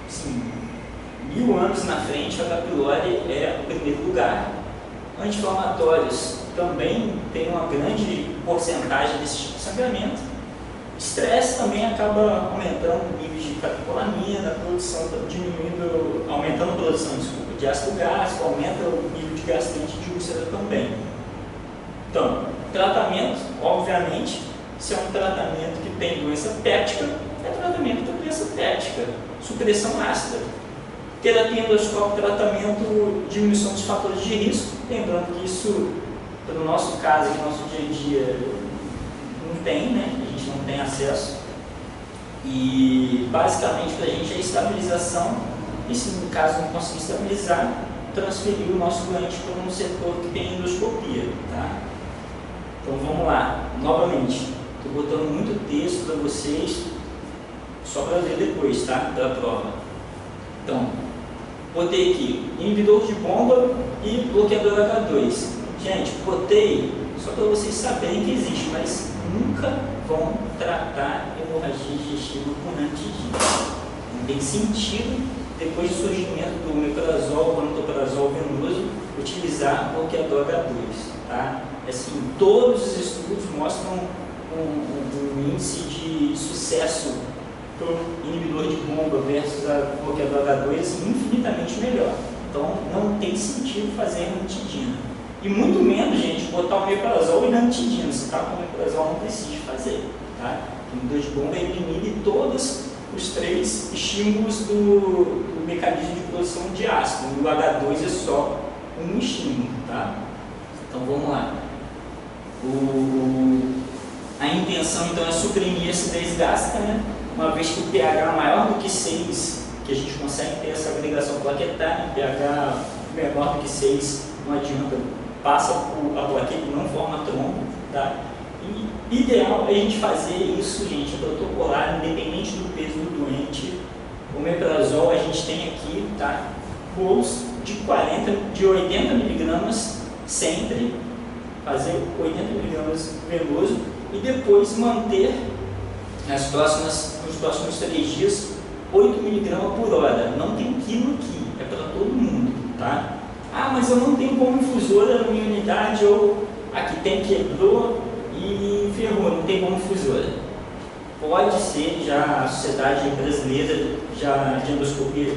sim, 1000 anos na frente, a H. pylori é o primeiro lugar. Anti-inflamatórios também tem uma grande porcentagem desse tipo de sangramento. Estresse também acaba aumentando o nível de catecolamina, aumentando a produção de ácido gástrico, aumenta o nível de gastrite de úlcera também. Então, tratamento, obviamente, se é um tratamento que tem doença péptica, é tratamento da doença péptica, supressão ácida. Terapia endoscópica, tratamento, diminuição dos fatores de risco, lembrando que isso, pelo nosso caso, no nosso dia a dia, não tem, né? A gente não tem acesso. E, basicamente, para a gente é estabilização, e se no caso não conseguir estabilizar, transferir o nosso doente para um setor que tem endoscopia, tá? Então, vamos lá, novamente. Estou botando muito texto para vocês, só para ver depois, tá? Da prova. Então, botei aqui, inibidor de bomba e bloqueador H2. Gente, botei só para vocês saberem que existe, mas nunca vão tratar hemorragia digestiva com antidígeno. Não tem sentido, depois do surgimento do omeprazol, pantoprazol venoso, utilizar bloqueador H2, tá? Assim, todos os estudos mostram um índice de sucesso para o inibidor de bomba versus a bloqueador H2 infinitamente melhor. Então, não tem sentido fazer ranitidina. E muito menos, gente, botar o omeprazol e ranitidina. Se está com o omeprazol, não precisa fazer. Tá? O inibidor de bomba inibe todos os 3 estímulos do mecanismo de produção de ácido. O H2 é só um estímulo. Tá? Então, vamos lá. A intenção então é suprimir esse desgaste, né? Uma vez que o pH maior do que 6, que a gente consegue ter essa agregação plaquetária, pH menor do que 6, não adianta, passa a plaqueta e não forma trombo, tá? E ideal é a gente fazer isso, gente, protocolar, independente do peso do doente. O omeprazol a gente tem aqui, tá? Bolos de 80 miligramas sempre, fazer 80 miligramas venoso e depois manter nos próximos 3 dias 8 miligramas por hora. Não tem quilo aqui, é para todo mundo, tá? Ah, mas eu não tenho como infusora na minha unidade, ou aqui tem, quebrou e ferrou, não tem como infusora. Pode ser, já a Sociedade Brasileira de Endoscopia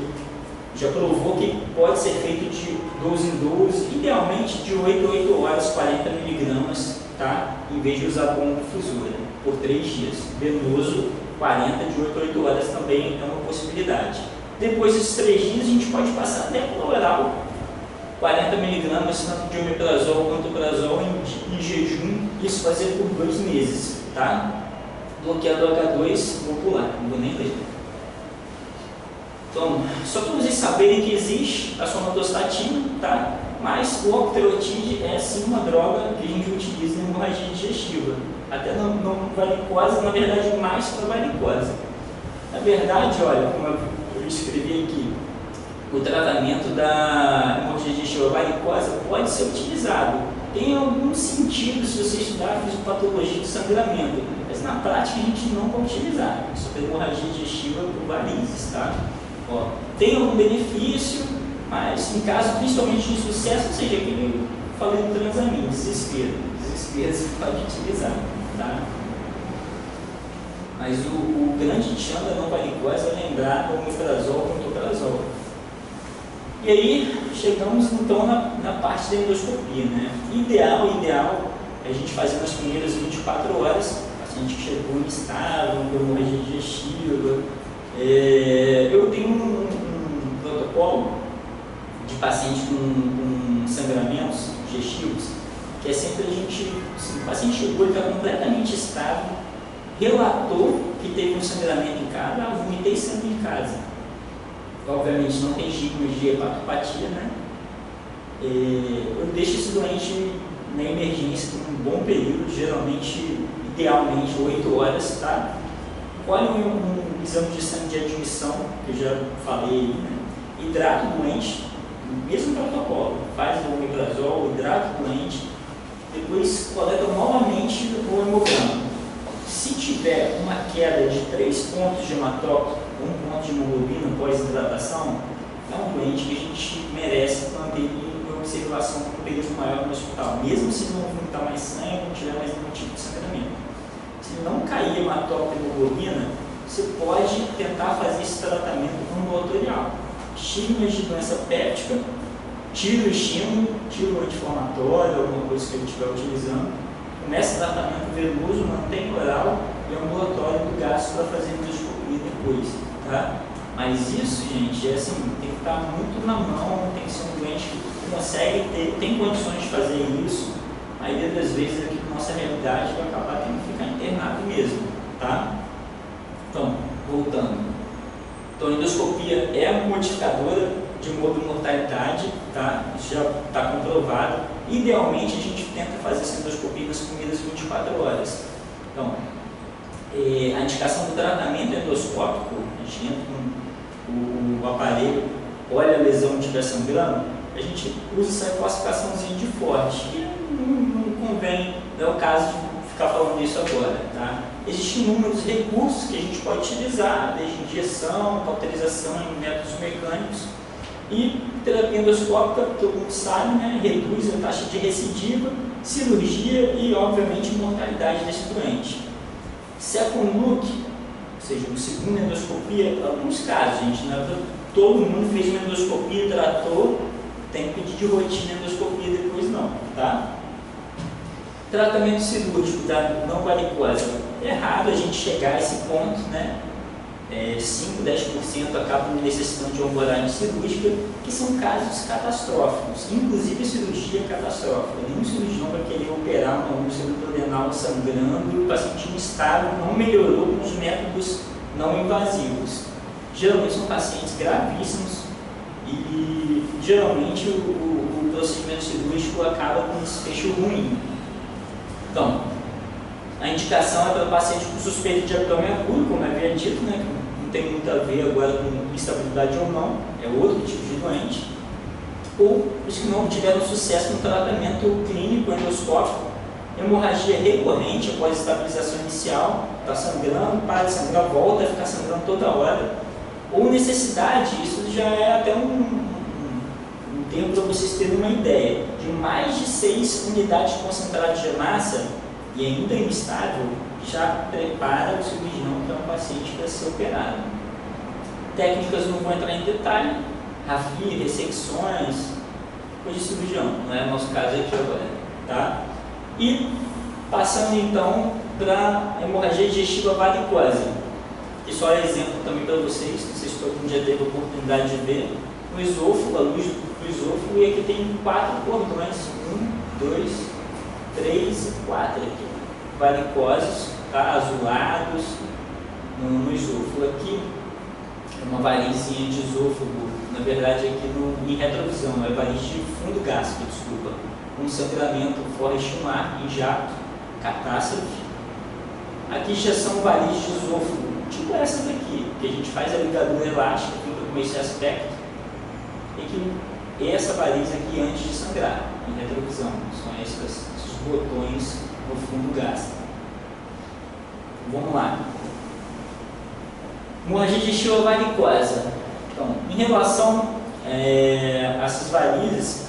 já provou que pode ser feito de 12 em 12, idealmente de 8 a 8 horas, 40 miligramas, tá? Em vez de usar como infusora, por 3 dias. Venoso, 40 de 8 a 8 horas também é uma possibilidade. Depois desses 3 dias, a gente pode passar até para o oral, 40 miligramas, tanto de omeprazol quanto omeprazol em jejum, isso fazer por 2 meses, tá? Bloqueador H2, vou pular, não vou nem ler. Então, só para vocês saberem que existe a somatostatina, tá? Mas o octreotide é sim uma droga que a gente utiliza em hemorragia digestiva. Até não varicose, na verdade, mais para varicose. Na verdade, olha, como eu escrevi aqui, o tratamento da hemorragia digestiva varicose pode ser utilizado. Tem algum sentido se você estudar a fisiopatologia do sangramento, mas na prática a gente não vai utilizar. Sobre hemorragia digestiva por varizes, tá? Ó, tem algum benefício, mas em caso principalmente de sucesso, ou seja, aquilo que eu falei no transamin, desespero você pode utilizar, tá? Mas o grande tchan da não varicose é lembrar do omeprazol e pantoprazol. E aí chegamos então na parte da endoscopia, né? Ideal é a gente fazer nas primeiras 24 horas, paciente que chegou instável, com hemorragia digestiva. Eu tenho um protocolo de paciente com sangramentos digestivos, que é sempre a gente, assim, o paciente chegou e está completamente estável, relatou que teve um sangramento em casa, vomitei sangue em casa. Obviamente não tem estigma de hepatopatia, né? Eu deixo esse doente na emergência por um bom período, geralmente, idealmente 8 horas, tá? Colhe um exame de sangue de admissão, que eu já falei, né? Hidrata o doente, mesmo protocolo, faz o omeprazol, hidrata o doente, depois coleta novamente o hemograma. Se tiver uma queda de 3 pontos de hematócrito, 1 ponto de hemoglobina pós-hidratação, é um doente que a gente merece manter em observação por um período maior no hospital, mesmo se não vomitar mais sangue, não tiver mais nenhum tipo de sangramento. Se não cair hematócrito e hemoglobina, você pode tentar fazer esse tratamento ambulatorial. Estímulos de doença péptica, tira o estímulo, tira o anti-inflamatório, alguma coisa que ele estiver utilizando, começa o tratamento venoso, mantém oral e ambulatório do gastro para fazer endoscopia depois, tá? Mas isso, gente, é assim, tem que estar muito na mão, tem que ser um doente que consegue tem condições de fazer isso. A maioria das vezes aqui na nossa realidade vai acabar tendo que ficar internado mesmo, tá? Então, voltando. Então, a endoscopia é a modificadora de mortalidade, tá? Isso já está comprovado. Idealmente, a gente tenta fazer essa endoscopia nas primeiras 24 horas. Então, a indicação do tratamento endoscópico, a gente entra com o aparelho, olha a lesão que estiver sangrando, a gente usa essa classificaçãozinha de forte, que não convém, não é o caso de ficar falando isso agora, tá? Existem inúmeros recursos que a gente pode utilizar, desde injeção, cauterização em métodos mecânicos, e terapia endoscópica, todo mundo sabe, né, reduz a taxa de recidiva, cirurgia e, obviamente, mortalidade desse doente. Second look, ou seja, uma segunda endoscopia, para alguns casos, gente, não é para todo mundo fez uma endoscopia, tratou, tem que pedir de rotina endoscopia depois não, tá? Tratamento cirúrgico da não varicose. É raro a gente chegar a esse ponto, né? 5, 10% acabam necessitando de uma abordagem cirúrgica, que são casos catastróficos, inclusive a cirurgia catastrófica. Nenhum cirurgião vai querer operar uma úlcera duodenal sangrando, o paciente instável não melhorou com os métodos não invasivos. Geralmente são pacientes gravíssimos e geralmente o procedimento cirúrgico acaba com um desfecho ruim. Então, a indicação é para o paciente com suspeita de abdômen agudo, como havia dito, né, que não tem muito a ver agora com instabilidade ou não, é outro tipo de doente, ou os que não tiveram sucesso no tratamento clínico endoscópico, hemorragia recorrente após estabilização inicial, está sangrando, para de sangrar, volta a ficar sangrando toda hora, ou necessidade, isso já é até um termo para vocês terem uma ideia, de mais de 6 unidades concentradas de massa e ainda instável, já prepara o cirurgião para um paciente para ser operado. Técnicas não vou entrar em detalhe, RAFI, ressecções, coisa de cirurgião, não é nosso caso aqui agora, tá? E passando então para a hemorragia digestiva varicosa, que só é exemplo também para vocês, que vocês todo dia teve a oportunidade de ver, no esôfago, a luz do esôfago, e aqui tem 4 cordões, 1, 2, 3 e 4 aqui, varicosos, tá? Azulados no esôfago. Aqui é uma varizinha de esôfago, na verdade aqui em retrovisão, é variz de fundo gástrico, desculpa, um sangramento Forrest em jato, catástrofe. Aqui já são varizes de esôfago, tipo essas daqui, que a gente faz a ligadura elástica, fica com esse aspecto, e que essa variz aqui antes de sangrar, em retrovisão, são esses botões no fundo gástrico. Vamos lá. Hemorragia digestiva varicosa. Então, em relação a essas varizes,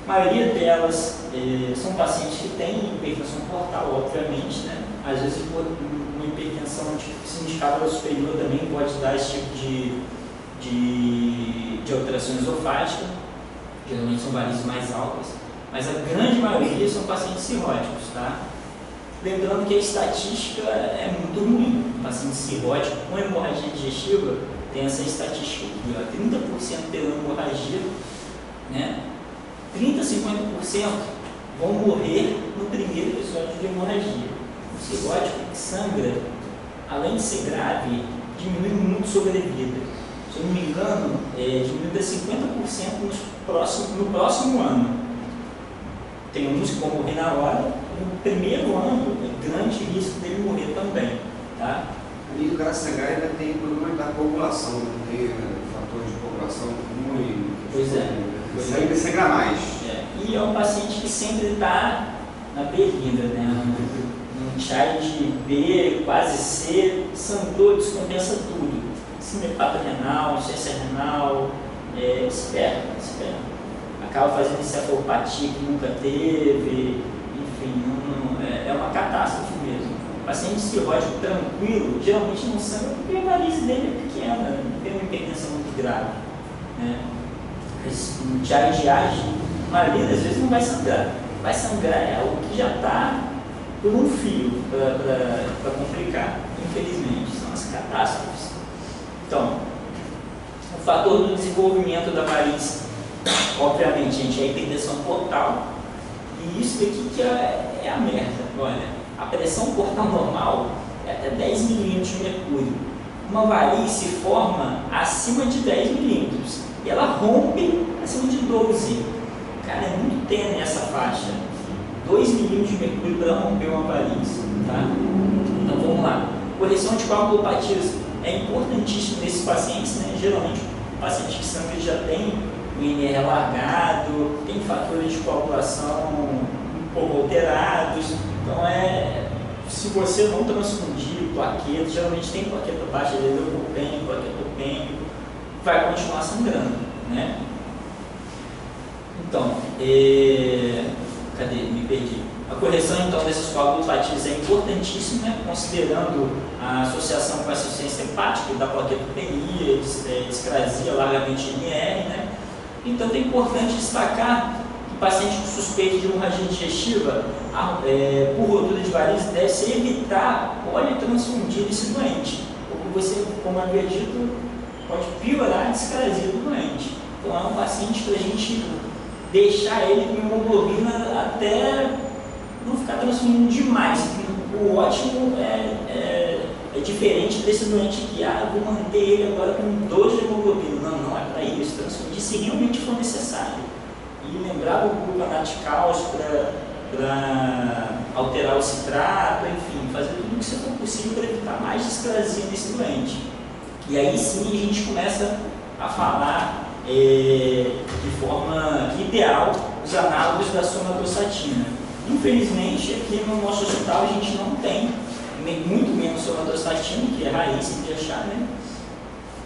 a maioria delas são pacientes que têm hipertensão portal, obviamente, né? Às vezes uma hipertensão sindicada superior também pode dar esse tipo de alteração esofágica, geralmente são varizes mais altas, mas a grande maioria são pacientes cirróticos, tá? Lembrando que a estatística é muito ruim. O paciente cirrótico com hemorragia digestiva tem essa estatística aqui, 30% terão hemorragia, né? 30 a 50% vão morrer no primeiro episódio de hemorragia. O cirrótico que sangra, além de ser grave, diminui muito sobrevida. Se eu não me engano, diminui de 50% no próximo ano. Tem uns que vão morrer na hora, no primeiro ano é grande risco dele morrer também, tá? E o cara sangrar ainda tem problema da população, tem fator de população muito... Pois é. Você ainda sangra mais. E é um paciente que sempre está na berlinda, né? Um child B, quase C, sangrou, descompensa tudo. Hepato renal, insuficiência renal, espera. Acaba fazendo encefalopatia que nunca teve, enfim, é uma catástrofe mesmo. O paciente cirrótico tranquilo, geralmente não sangra porque a variz dele é pequena, não tem uma hipertensão muito grave, né? Um child age, a maioria das vezes não vai sangrar. Vai sangrar é algo que já está por um fio para complicar, infelizmente, são as catástrofes. Então, o fator do desenvolvimento da variz, obviamente, gente, é a hipertensão portal, e isso daqui que é a merda. Olha, a pressão portal normal é até 10 milímetros de mercúrio. Uma variz se forma acima de 10 milímetros e ela rompe acima de 12. Cara, é muito tênue essa faixa. 2 milímetros de mercúrio para romper uma variz, tá? Então vamos lá. Correção de coagulopatias é importantíssimo nesses pacientes, né? Geralmente o paciente que sangra já tem o INR alargado, tem fatores de coagulação um pouco alterados, então se você não transfundir plaqueta, geralmente tem plaqueta baixa, leucopênico, plaquetopênico, vai continuar sangrando, né? Então, cadê? Me perdi. A correção então desses coagulopatias é importantíssima, né? Considerando a associação com a insuficiência hepática da plaquetopenia, discrasia, alargamento de INR, né? Então é importante destacar que o paciente com suspeita de hemorragia digestiva por rotura de variz deve-se evitar politransfundir esse doente, porque e você, como havia dito, pode piorar a discrasia do doente. Então é um paciente para a gente deixar ele com hemoglobina até não ficar transfudindo demais. O ótimo é diferente desse doente que, vou manter ele agora com 2 de hemoglobina. Não é para isso. Transfundir se realmente for necessário. E lembrar do gluconato de cálcio para alterar o citrato, enfim, fazer tudo o que for possível para evitar mais discrasia nesse doente. E aí sim a gente começa a falar de forma ideal os análogos da somatostatina. Infelizmente, aqui no nosso hospital a gente não tem, muito menos somatostatina, que é raríssimo de achar, né?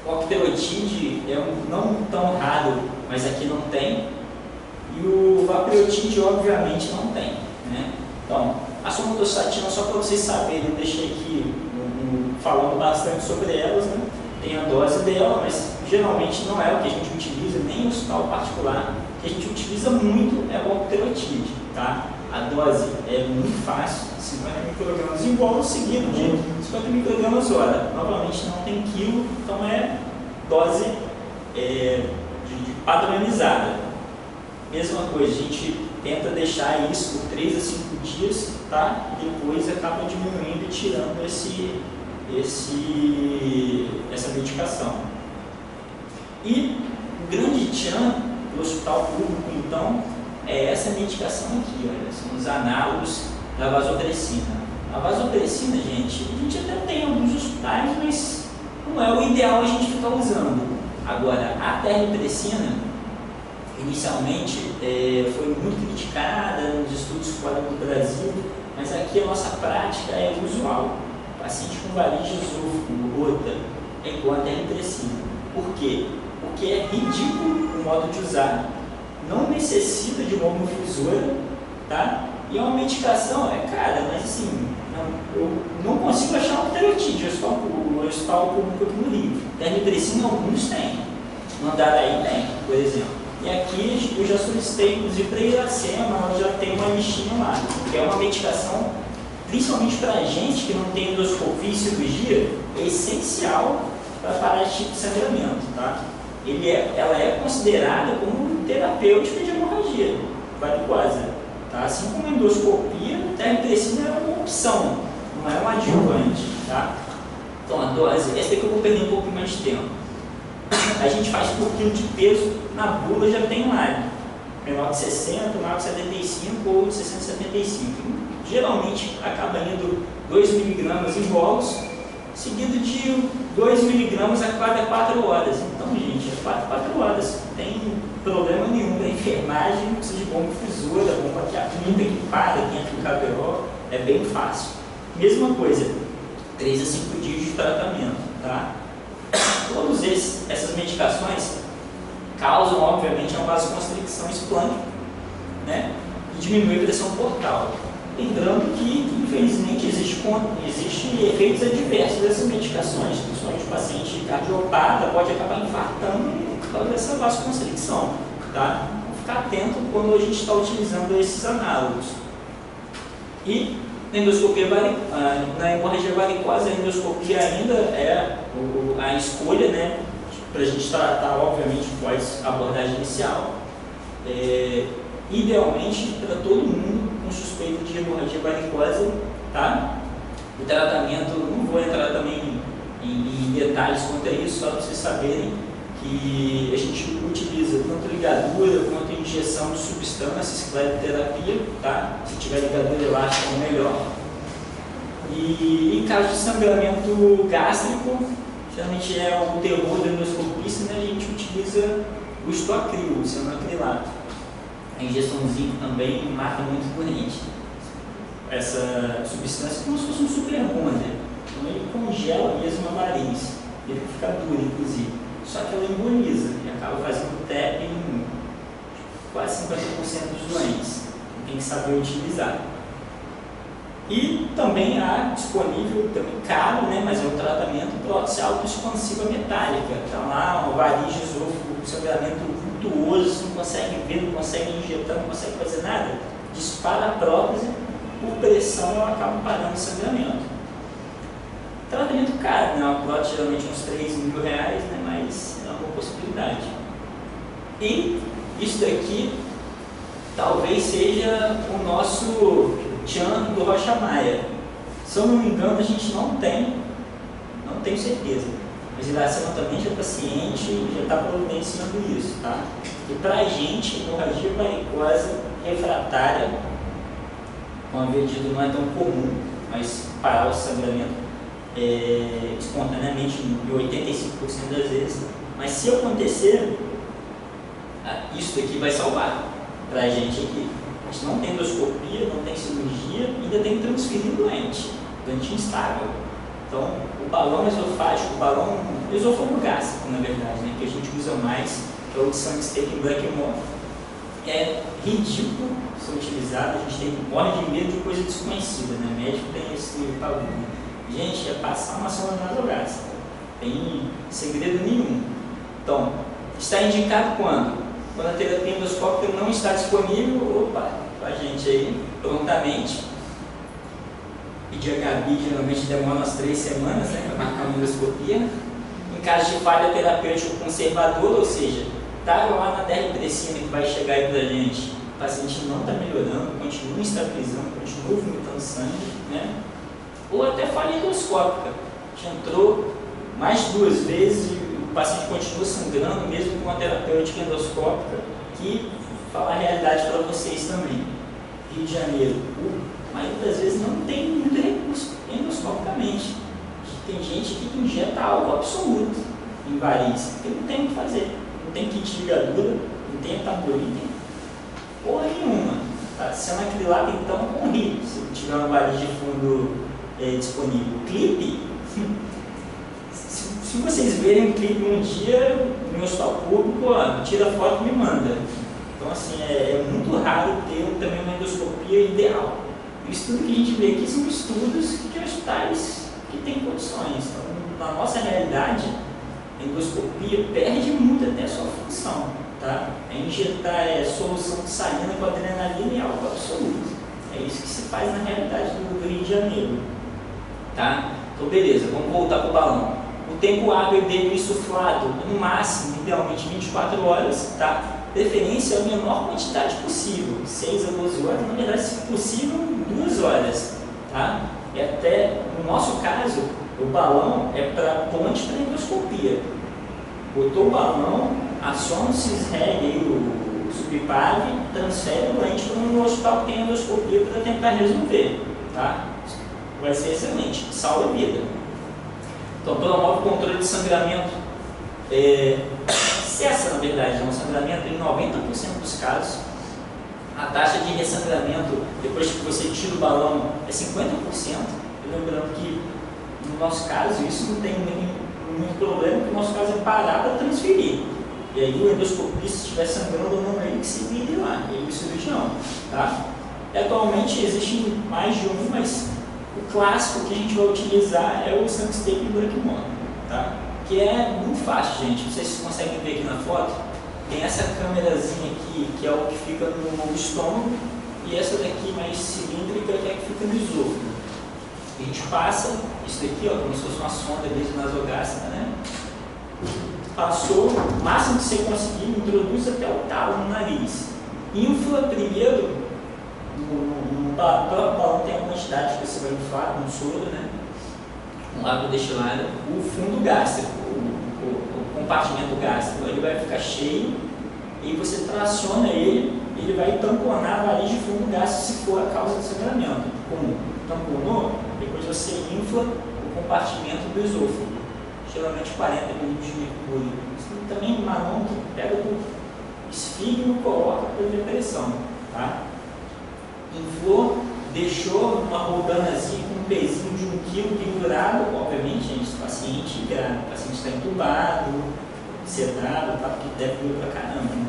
O octreotide é não tão raro, mas aqui não tem. E o vapreotide, obviamente, não tem, né? Então, a somatostatina, só para vocês saberem, eu deixei aqui falando bastante sobre elas, né? Tem a dose dela, mas geralmente não é o que a gente utiliza, nem em hospital particular. O que a gente utiliza muito é o octreotide, tá? A dose é muito fácil, 50 microgramas em bolo seguido de 50 microgramas hora. Novamente não tem quilo, então é dose padronizada. Mesma coisa, a gente tenta deixar isso por 3 a 5 dias, tá? E depois acaba diminuindo e tirando essa medicação. E o grande tchan do hospital público, então, é essa medicação aqui, olha, são os análogos da vasopressina. A vasopressina, gente, a gente até tem em alguns hospitais, mas não é o ideal a gente ficar usando. Agora, a terlipressina, inicialmente, foi muito criticada nos estudos fora do Brasil, mas aqui a nossa prática é usual. O paciente com varizes esôfago, gota, é igual a terlipressina. Por quê? Porque é ridículo o modo de usar, não necessita de uma homofusora, tá? E é uma medicação, cara, mas assim, eu não consigo achar um octreotide, o hospital público aqui no Rio. Terlipressina alguns têm, Andaraí tem, por exemplo. E aqui eu já solicitei, inclusive, para a Iracema, ela já tem uma listinha lá, que é uma medicação, principalmente para a gente que não tem endoscopia e cirurgia, é essencial para parar esse tipo de sangramento, tá? Ela é considerada como terapêutica de hemorragia varicosa, tá? Assim como a endoscopia, a terlipressina é uma opção, não é um adjuvante, tá? Então a dose, essa daqui eu vou perder um pouco mais de tempo. A gente faz por quilo de peso, na bula já tem lá, menor de 60, menor de 75 ou de 675. Geralmente acaba indo 2 miligramas em bolos, seguido de 2 miligramas a cada 4 horas. Então, gente, é 4 horas. Não tem problema nenhum da enfermagem, não precisa de bomba difusora, bomba que apinta, que para, que entra no KBO, é bem fácil. Mesma coisa, 3 a 5 dias de tratamento, tá? Todas essas medicações causam, obviamente, uma vasoconstricção esplâncnica, né? E diminui a pressão portal. Lembrando que, infelizmente, existe efeitos adversos dessas medicações, principalmente o paciente cardiopata pode acabar infartando por causa dessa vasoconstricção, tá? Vamos ficar atento quando a gente está utilizando esses análogos. E na endoscopia na hemorragia varicosa, a endoscopia ainda é a escolha, né, para a gente tratar, obviamente, pós abordagem inicial. Idealmente, para todo mundo com suspeita de hemorragia varicosa, tá? O tratamento, não vou entrar também em detalhes quanto a isso, só para vocês saberem que a gente utiliza tanto ligadura quanto injeção de substância, escleroterapia, tá? Se tiver ligadura elástica, é melhor. E em caso de sangramento gástrico, geralmente é o terror do endoscopista, né? A gente utiliza o estoacril, o cianoacrilato. A injeçãozinha também mata muito o doente. Essa substância é como se fosse um super bonder. Então ele congela mesmo a variz. Ele fica duro, inclusive. Só que ela emboliza e acaba fazendo TEP em quase 50% dos doentes. Tem que saber utilizar. E também há disponível, também caro, né, mas é um tratamento, prótese autoexpansiva metálica. Então lá, uma variz de esôfago, um sangramento vultuoso, você não consegue ver, não consegue injetar, não consegue fazer nada. Dispara a prótese, por pressão ela acaba parando o sangramento. Tratamento caro, né? Uma plot geralmente uns R$3.000, né? Mas é uma boa possibilidade. E isso daqui talvez seja o nosso tchan do Rocha Maia. Se eu não me engano, a gente não tenho certeza, mas ilacionamento do paciente já está providenciando isso, tá? E para a gente, hemorragia varicosa refratária, como havia dito, não é tão comum, mas parar o sangramento espontaneamente em 85% das vezes. Mas se acontecer, isso daqui vai salvar para a gente aqui. A gente não tem endoscopia, não tem cirurgia, ainda tem que transferir o doente instável. Então, o balão esofágico, o balão esôfago gástrico, na verdade, né, que a gente usa mais, que é o de Sangstepen Blackmore, é ridículo ser utilizado. A gente morre de medo de coisa desconhecida, né? Médico tem esse pavor. Gente, é passar uma sonda nasogástrica, tem segredo nenhum. Então, está indicado quando? Quando a terapia endoscópica não está disponível, opa, para a gente aí, prontamente. Pedir a Gabi, geralmente demora umas 3 semanas, né, para marcar uma endoscopia. Em caso de falha terapêutica conservadora, ou seja, está lá na dermipredicina que vai chegar aí para a gente, o paciente não está melhorando, continua estabilizando, continua vomitando sangue, né? Ou até falha endoscópica, que entrou mais de 2 vezes e o paciente continua sangrando, mesmo com a terapêutica endoscópica, que fala a realidade para vocês também. Rio de Janeiro, a maioria das vezes não tem muito recurso endoscopicamente. Tem gente que injeta algo absoluto em varizes, porque não tem o que fazer. Não tem kit de ligadura, não tem etabolina, porra nenhuma. Tá? Se é uma acrilato, então morri, se tiver uma variz de fundo disponível. Clipe, se vocês verem um clipe um dia no hospital público, tira foto e me manda. Então, assim, é muito raro ter também uma endoscopia ideal. O estudo que a gente vê aqui são estudos de hospitais que têm condições. Então, na nossa realidade, a endoscopia perde muito até a sua função. Tá? É injetar solução de salina com adrenalina e álcool absoluto. É isso que se faz na realidade do Rio de Janeiro. Tá? Então, beleza, vamos voltar para o balão. O tempo hábil dele insuflado, no máximo, idealmente 24 horas, tá? Preferência a menor quantidade possível, 6 a 12 horas, na verdade, se possível, 2 horas, tá? E até, no nosso caso, o balão é para ponte para endoscopia. Botou o balão, aciona o CISREG, o SUBPAV, transfere o doente para um hospital que tem endoscopia para tentar resolver, tá? Vai ser excelente, salva a vida. Então, promove o controle de sangramento. Cessa, na verdade, um sangramento em 90% dos casos. A taxa de ressangramento, depois que você tira o balão, é 50%. E lembrando que, no nosso caso, isso não tem muito problema, porque no nosso caso é parar para transferir. E aí o endoscopista, se estiver sangrando ou não, é ele que se vire lá, ele e o cirurgião. Tá? E, atualmente existem mais de um, mas o clássico que a gente vai utilizar é o Sangstepen Blackmore, tá? Que é muito fácil, gente. Não sei se vocês conseguem ver aqui na foto. Tem essa câmerazinha aqui, que é o que fica no estômago, e essa daqui mais cilíndrica, que é a que fica no esôfago. A gente passa isso daqui, ó, como se fosse uma sonda nasogástrica, né? Passou, o máximo que você conseguir, introduz até o talo no nariz. Infla primeiro. No próprio balão tem a quantidade que você vai inflar, um soro, né? Um lábio destilado, o fundo gástrico, o compartimento gástrico, ele vai ficar cheio e você traciona ele, ele vai tamponar a variz de fundo gástrico se for a causa do sangramento. Como tamponou, depois você infla o compartimento do esôfago, geralmente 40 ml de mercúrio. Você tem também uma mão que pega o esfígmo e coloca para ver a pressão, tá? Inflou, deixou uma rodanazinha com um pezinho de 1 kg pendurado, obviamente, gente, o paciente está entubado, sedado, tá, porque deve doer pra caramba, né?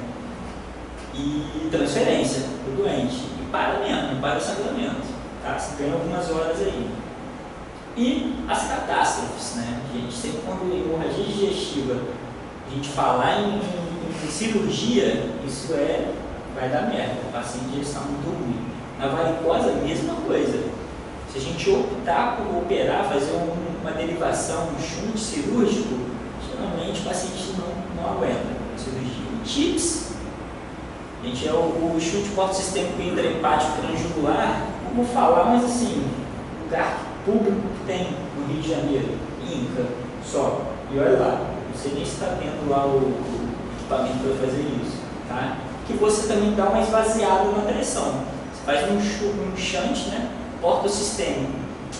E transferência do doente. E para mesmo, para o sangramento, tá? Você ganha algumas horas aí. E as catástrofes, né, gente? Sempre quando hemorragia digestiva, a gente falar em cirurgia, isso vai dar merda. O paciente está muito ruim. Na varicose, a mesma coisa. Se a gente optar por operar, fazer uma derivação, um shunt cirúrgico, geralmente o paciente não aguenta a cirurgia. TIPS, gente, é o shunt porto-sistêmico intraempático triangular, como falar, mas assim, lugar público que tem no Rio de Janeiro, INCA, só. E olha lá, não sei nem se está tendo lá o equipamento para fazer isso, tá? Que você também dá uma esvaziada na pressão. Você faz um shunt, né? Porto-sistêmico,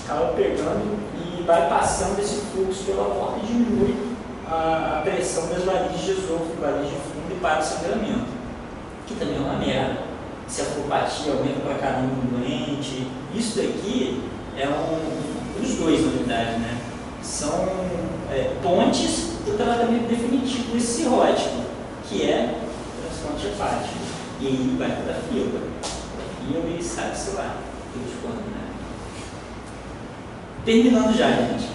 acaba pegando e vai passando esse fluxo pela porta e diminui a pressão das varizes de esôfago, varizes de fundo e para o sangramento, que também é uma merda. Se a fluopatia aumenta para caramba no doente, isso daqui é os dois, na verdade, né? São pontes do tratamento definitivo desse cirrótico, que é transplante hepático. E aí vai para a fila. E sabe-se lá. Né? Terminando já, gente.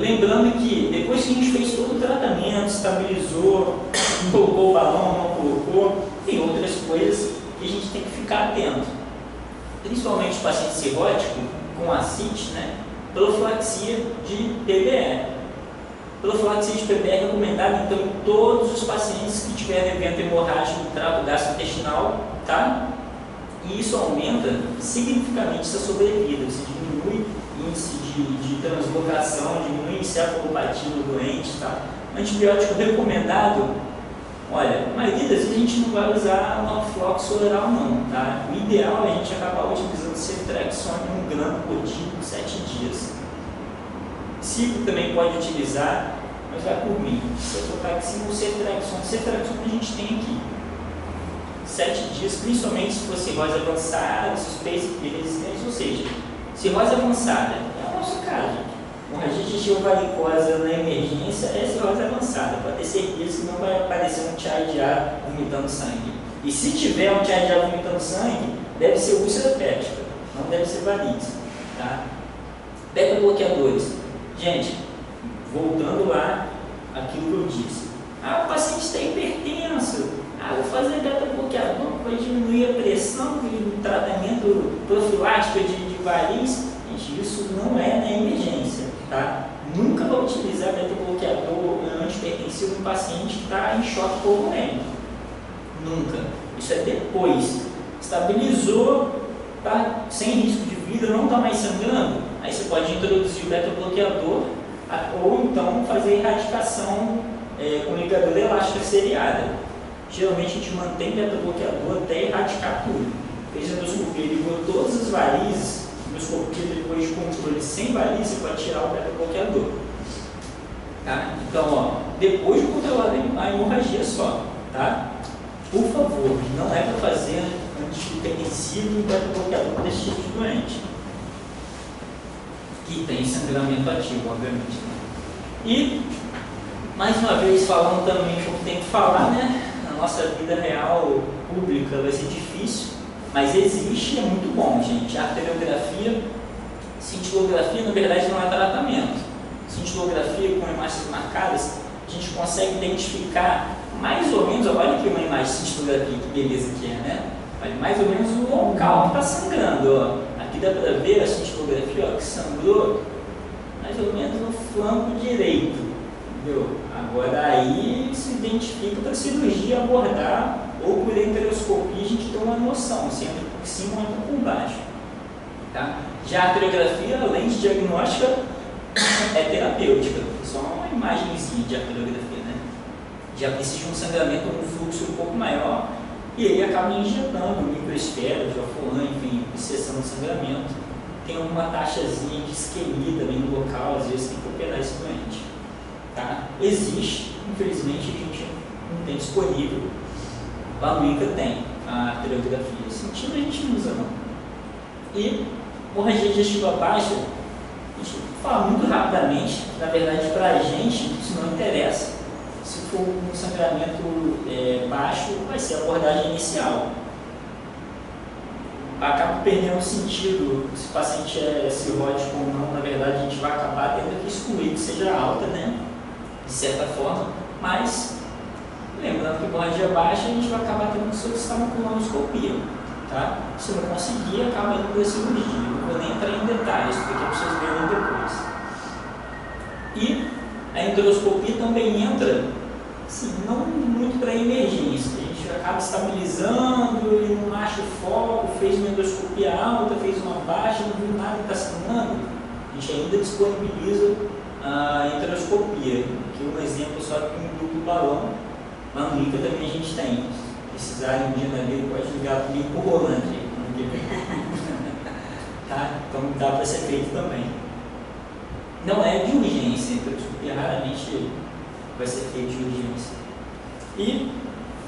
Lembrando que depois que a gente fez todo o tratamento, estabilizou, colocou o balão, não colocou, tem outras coisas que a gente tem que ficar atento. Principalmente o paciente cirrótico com ascite, né? Profilaxia de PBE. Profilaxia de PBE é recomendada então em todos os pacientes que tiverem evento hemorrágico do trato gastrointestinal, tá? E isso aumenta significativamente essa sobrevida, você diminui o índice de translocação, diminui o índice de apolopatia no doente, tá? Antibiótico recomendado, olha, a maioria das vezes a gente não vai usar o anfloxo oral não, tá? O ideal é a gente acabar utilizando ceftriaxone 1 grama por dia por 7 dias. Ciclo também pode utilizar, mas vai por mim. Ceftriaxone ou ceftriaxone. Ceftriaxone a gente tem aqui. 7 dias, principalmente se for cirrose avançada, suspeita de resistência, ou seja, cirrose avançada é o nosso caso. Hemorragia digestiva varicosa na emergência é cirrose avançada, para ter certeza que não vai aparecer um chai de ar vomitando sangue. E se tiver um chai de ar vomitando sangue, deve ser úlcera péptica, não deve ser varize. Tá? Beta-bloqueadores. Gente, voltando lá aquilo que eu disse. O paciente está hipertenso. Vou fazer beta-bloqueador para diminuir a pressão do tratamento profilático de variz. Gente, isso não é na emergência, tá? Nunca vai utilizar beta-bloqueador antihipertensivo em paciente que está em choque pulmonar. Nunca. Isso é depois. Estabilizou, tá sem risco de vida, não está mais sangrando. Aí você pode introduzir o beta-bloqueador ou então fazer erradicação com ligadura elástica seriada. Geralmente a gente mantém beta-bloqueador até erradicar tudo. Fez endoscopia, ligou todas as varizes, endoscopia depois de controle sem varizes, você pode tirar o beta-bloqueador. Tá? Então, depois de controlar a hemorragia só, tá? Por favor, não é para fazer antihipertensivo e beta-bloqueador desse tipo de doente. Que tem sangramento ativo, obviamente. E, mais uma vez, falando também o que tem que falar, né? Nossa vida real pública vai ser difícil, mas existe e é muito bom, gente. A arteriografia, cintilografia, na verdade, não é tratamento. Cintilografia com imagens marcadas, a gente consegue identificar mais ou menos, olha aqui uma imagem de cintilografia, que beleza que é, né? Olha, mais ou menos o local que está sangrando, ó. Aqui dá para ver a cintilografia, ó, que sangrou mais ou menos no flanco direito. Entendeu? Agora aí se identifica para a cirurgia abordar ou por enteroscopia a gente tem uma noção, se entra por cima ou entra por baixo. Tá? Já a arteriografia, além de diagnóstica, é terapêutica. Só uma imagenzinha de arteriografia, né? Já precisa de um sangramento com um fluxo um pouco maior e aí acaba injetando microesferas, jofolan, enfim, cessando o sangramento. Tem uma taxazinha de isquemia também no local, às vezes tem que operar esse doente. Tá? Existe, infelizmente a gente não tem disponível. Lá no INCA tem a arteriografia. Sentido a gente não usa não. E hemorragia digestiva baixa, a gente fala muito rapidamente, na verdade para a gente isso não interessa. Se for um sangramento baixo, vai ser a abordagem inicial. Acaba perdendo o sentido se o paciente é cirrótico ou não, na verdade a gente vai acabar tendo que excluir que seja alta, né? De certa forma, mas lembrando que hemorragia baixa a gente vai acabar tendo que solicitar uma colonoscopia. Tá? Se não conseguir, acaba indo para a cirurgia. Não vou nem entrar em detalhes, porque é para vocês verem depois. E a endoscopia também entra, assim, não muito para emergência. A gente acaba estabilizando, ele não acha o foco, fez uma endoscopia alta, fez uma baixa, não viu nada que está sangrando. A gente ainda disponibiliza a endoscopia. Aqui um exemplo só de um duplo balão. Lá no INCA também a gente tem. Se precisarem um dia na vida, pode ligar comigo por Rolante. Tá? Então dá para ser feito também. Não é de urgência, endoscopia raramente vai ser feito de urgência. E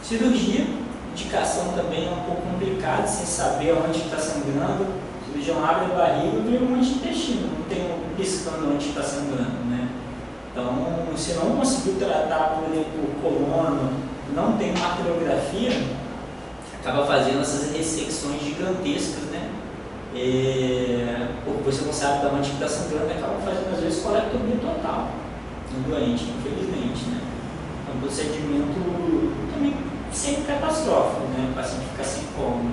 cirurgia, indicação também é um pouco complicada, sem saber onde está sangrando. O cirurgião abre a barriga e vê um monte de intestino, não tem um piscando onde está sangrando, né? Então, se não conseguir tratar, por exemplo, colono, não tem uma arteriografia, acaba fazendo essas ressecções gigantescas, né? Porque você não sabe de onde está sangrando, acaba fazendo às vezes colectomia total no doente, infelizmente, né? É um procedimento também sempre catastrófico, né? O paciente fica sem como.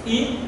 E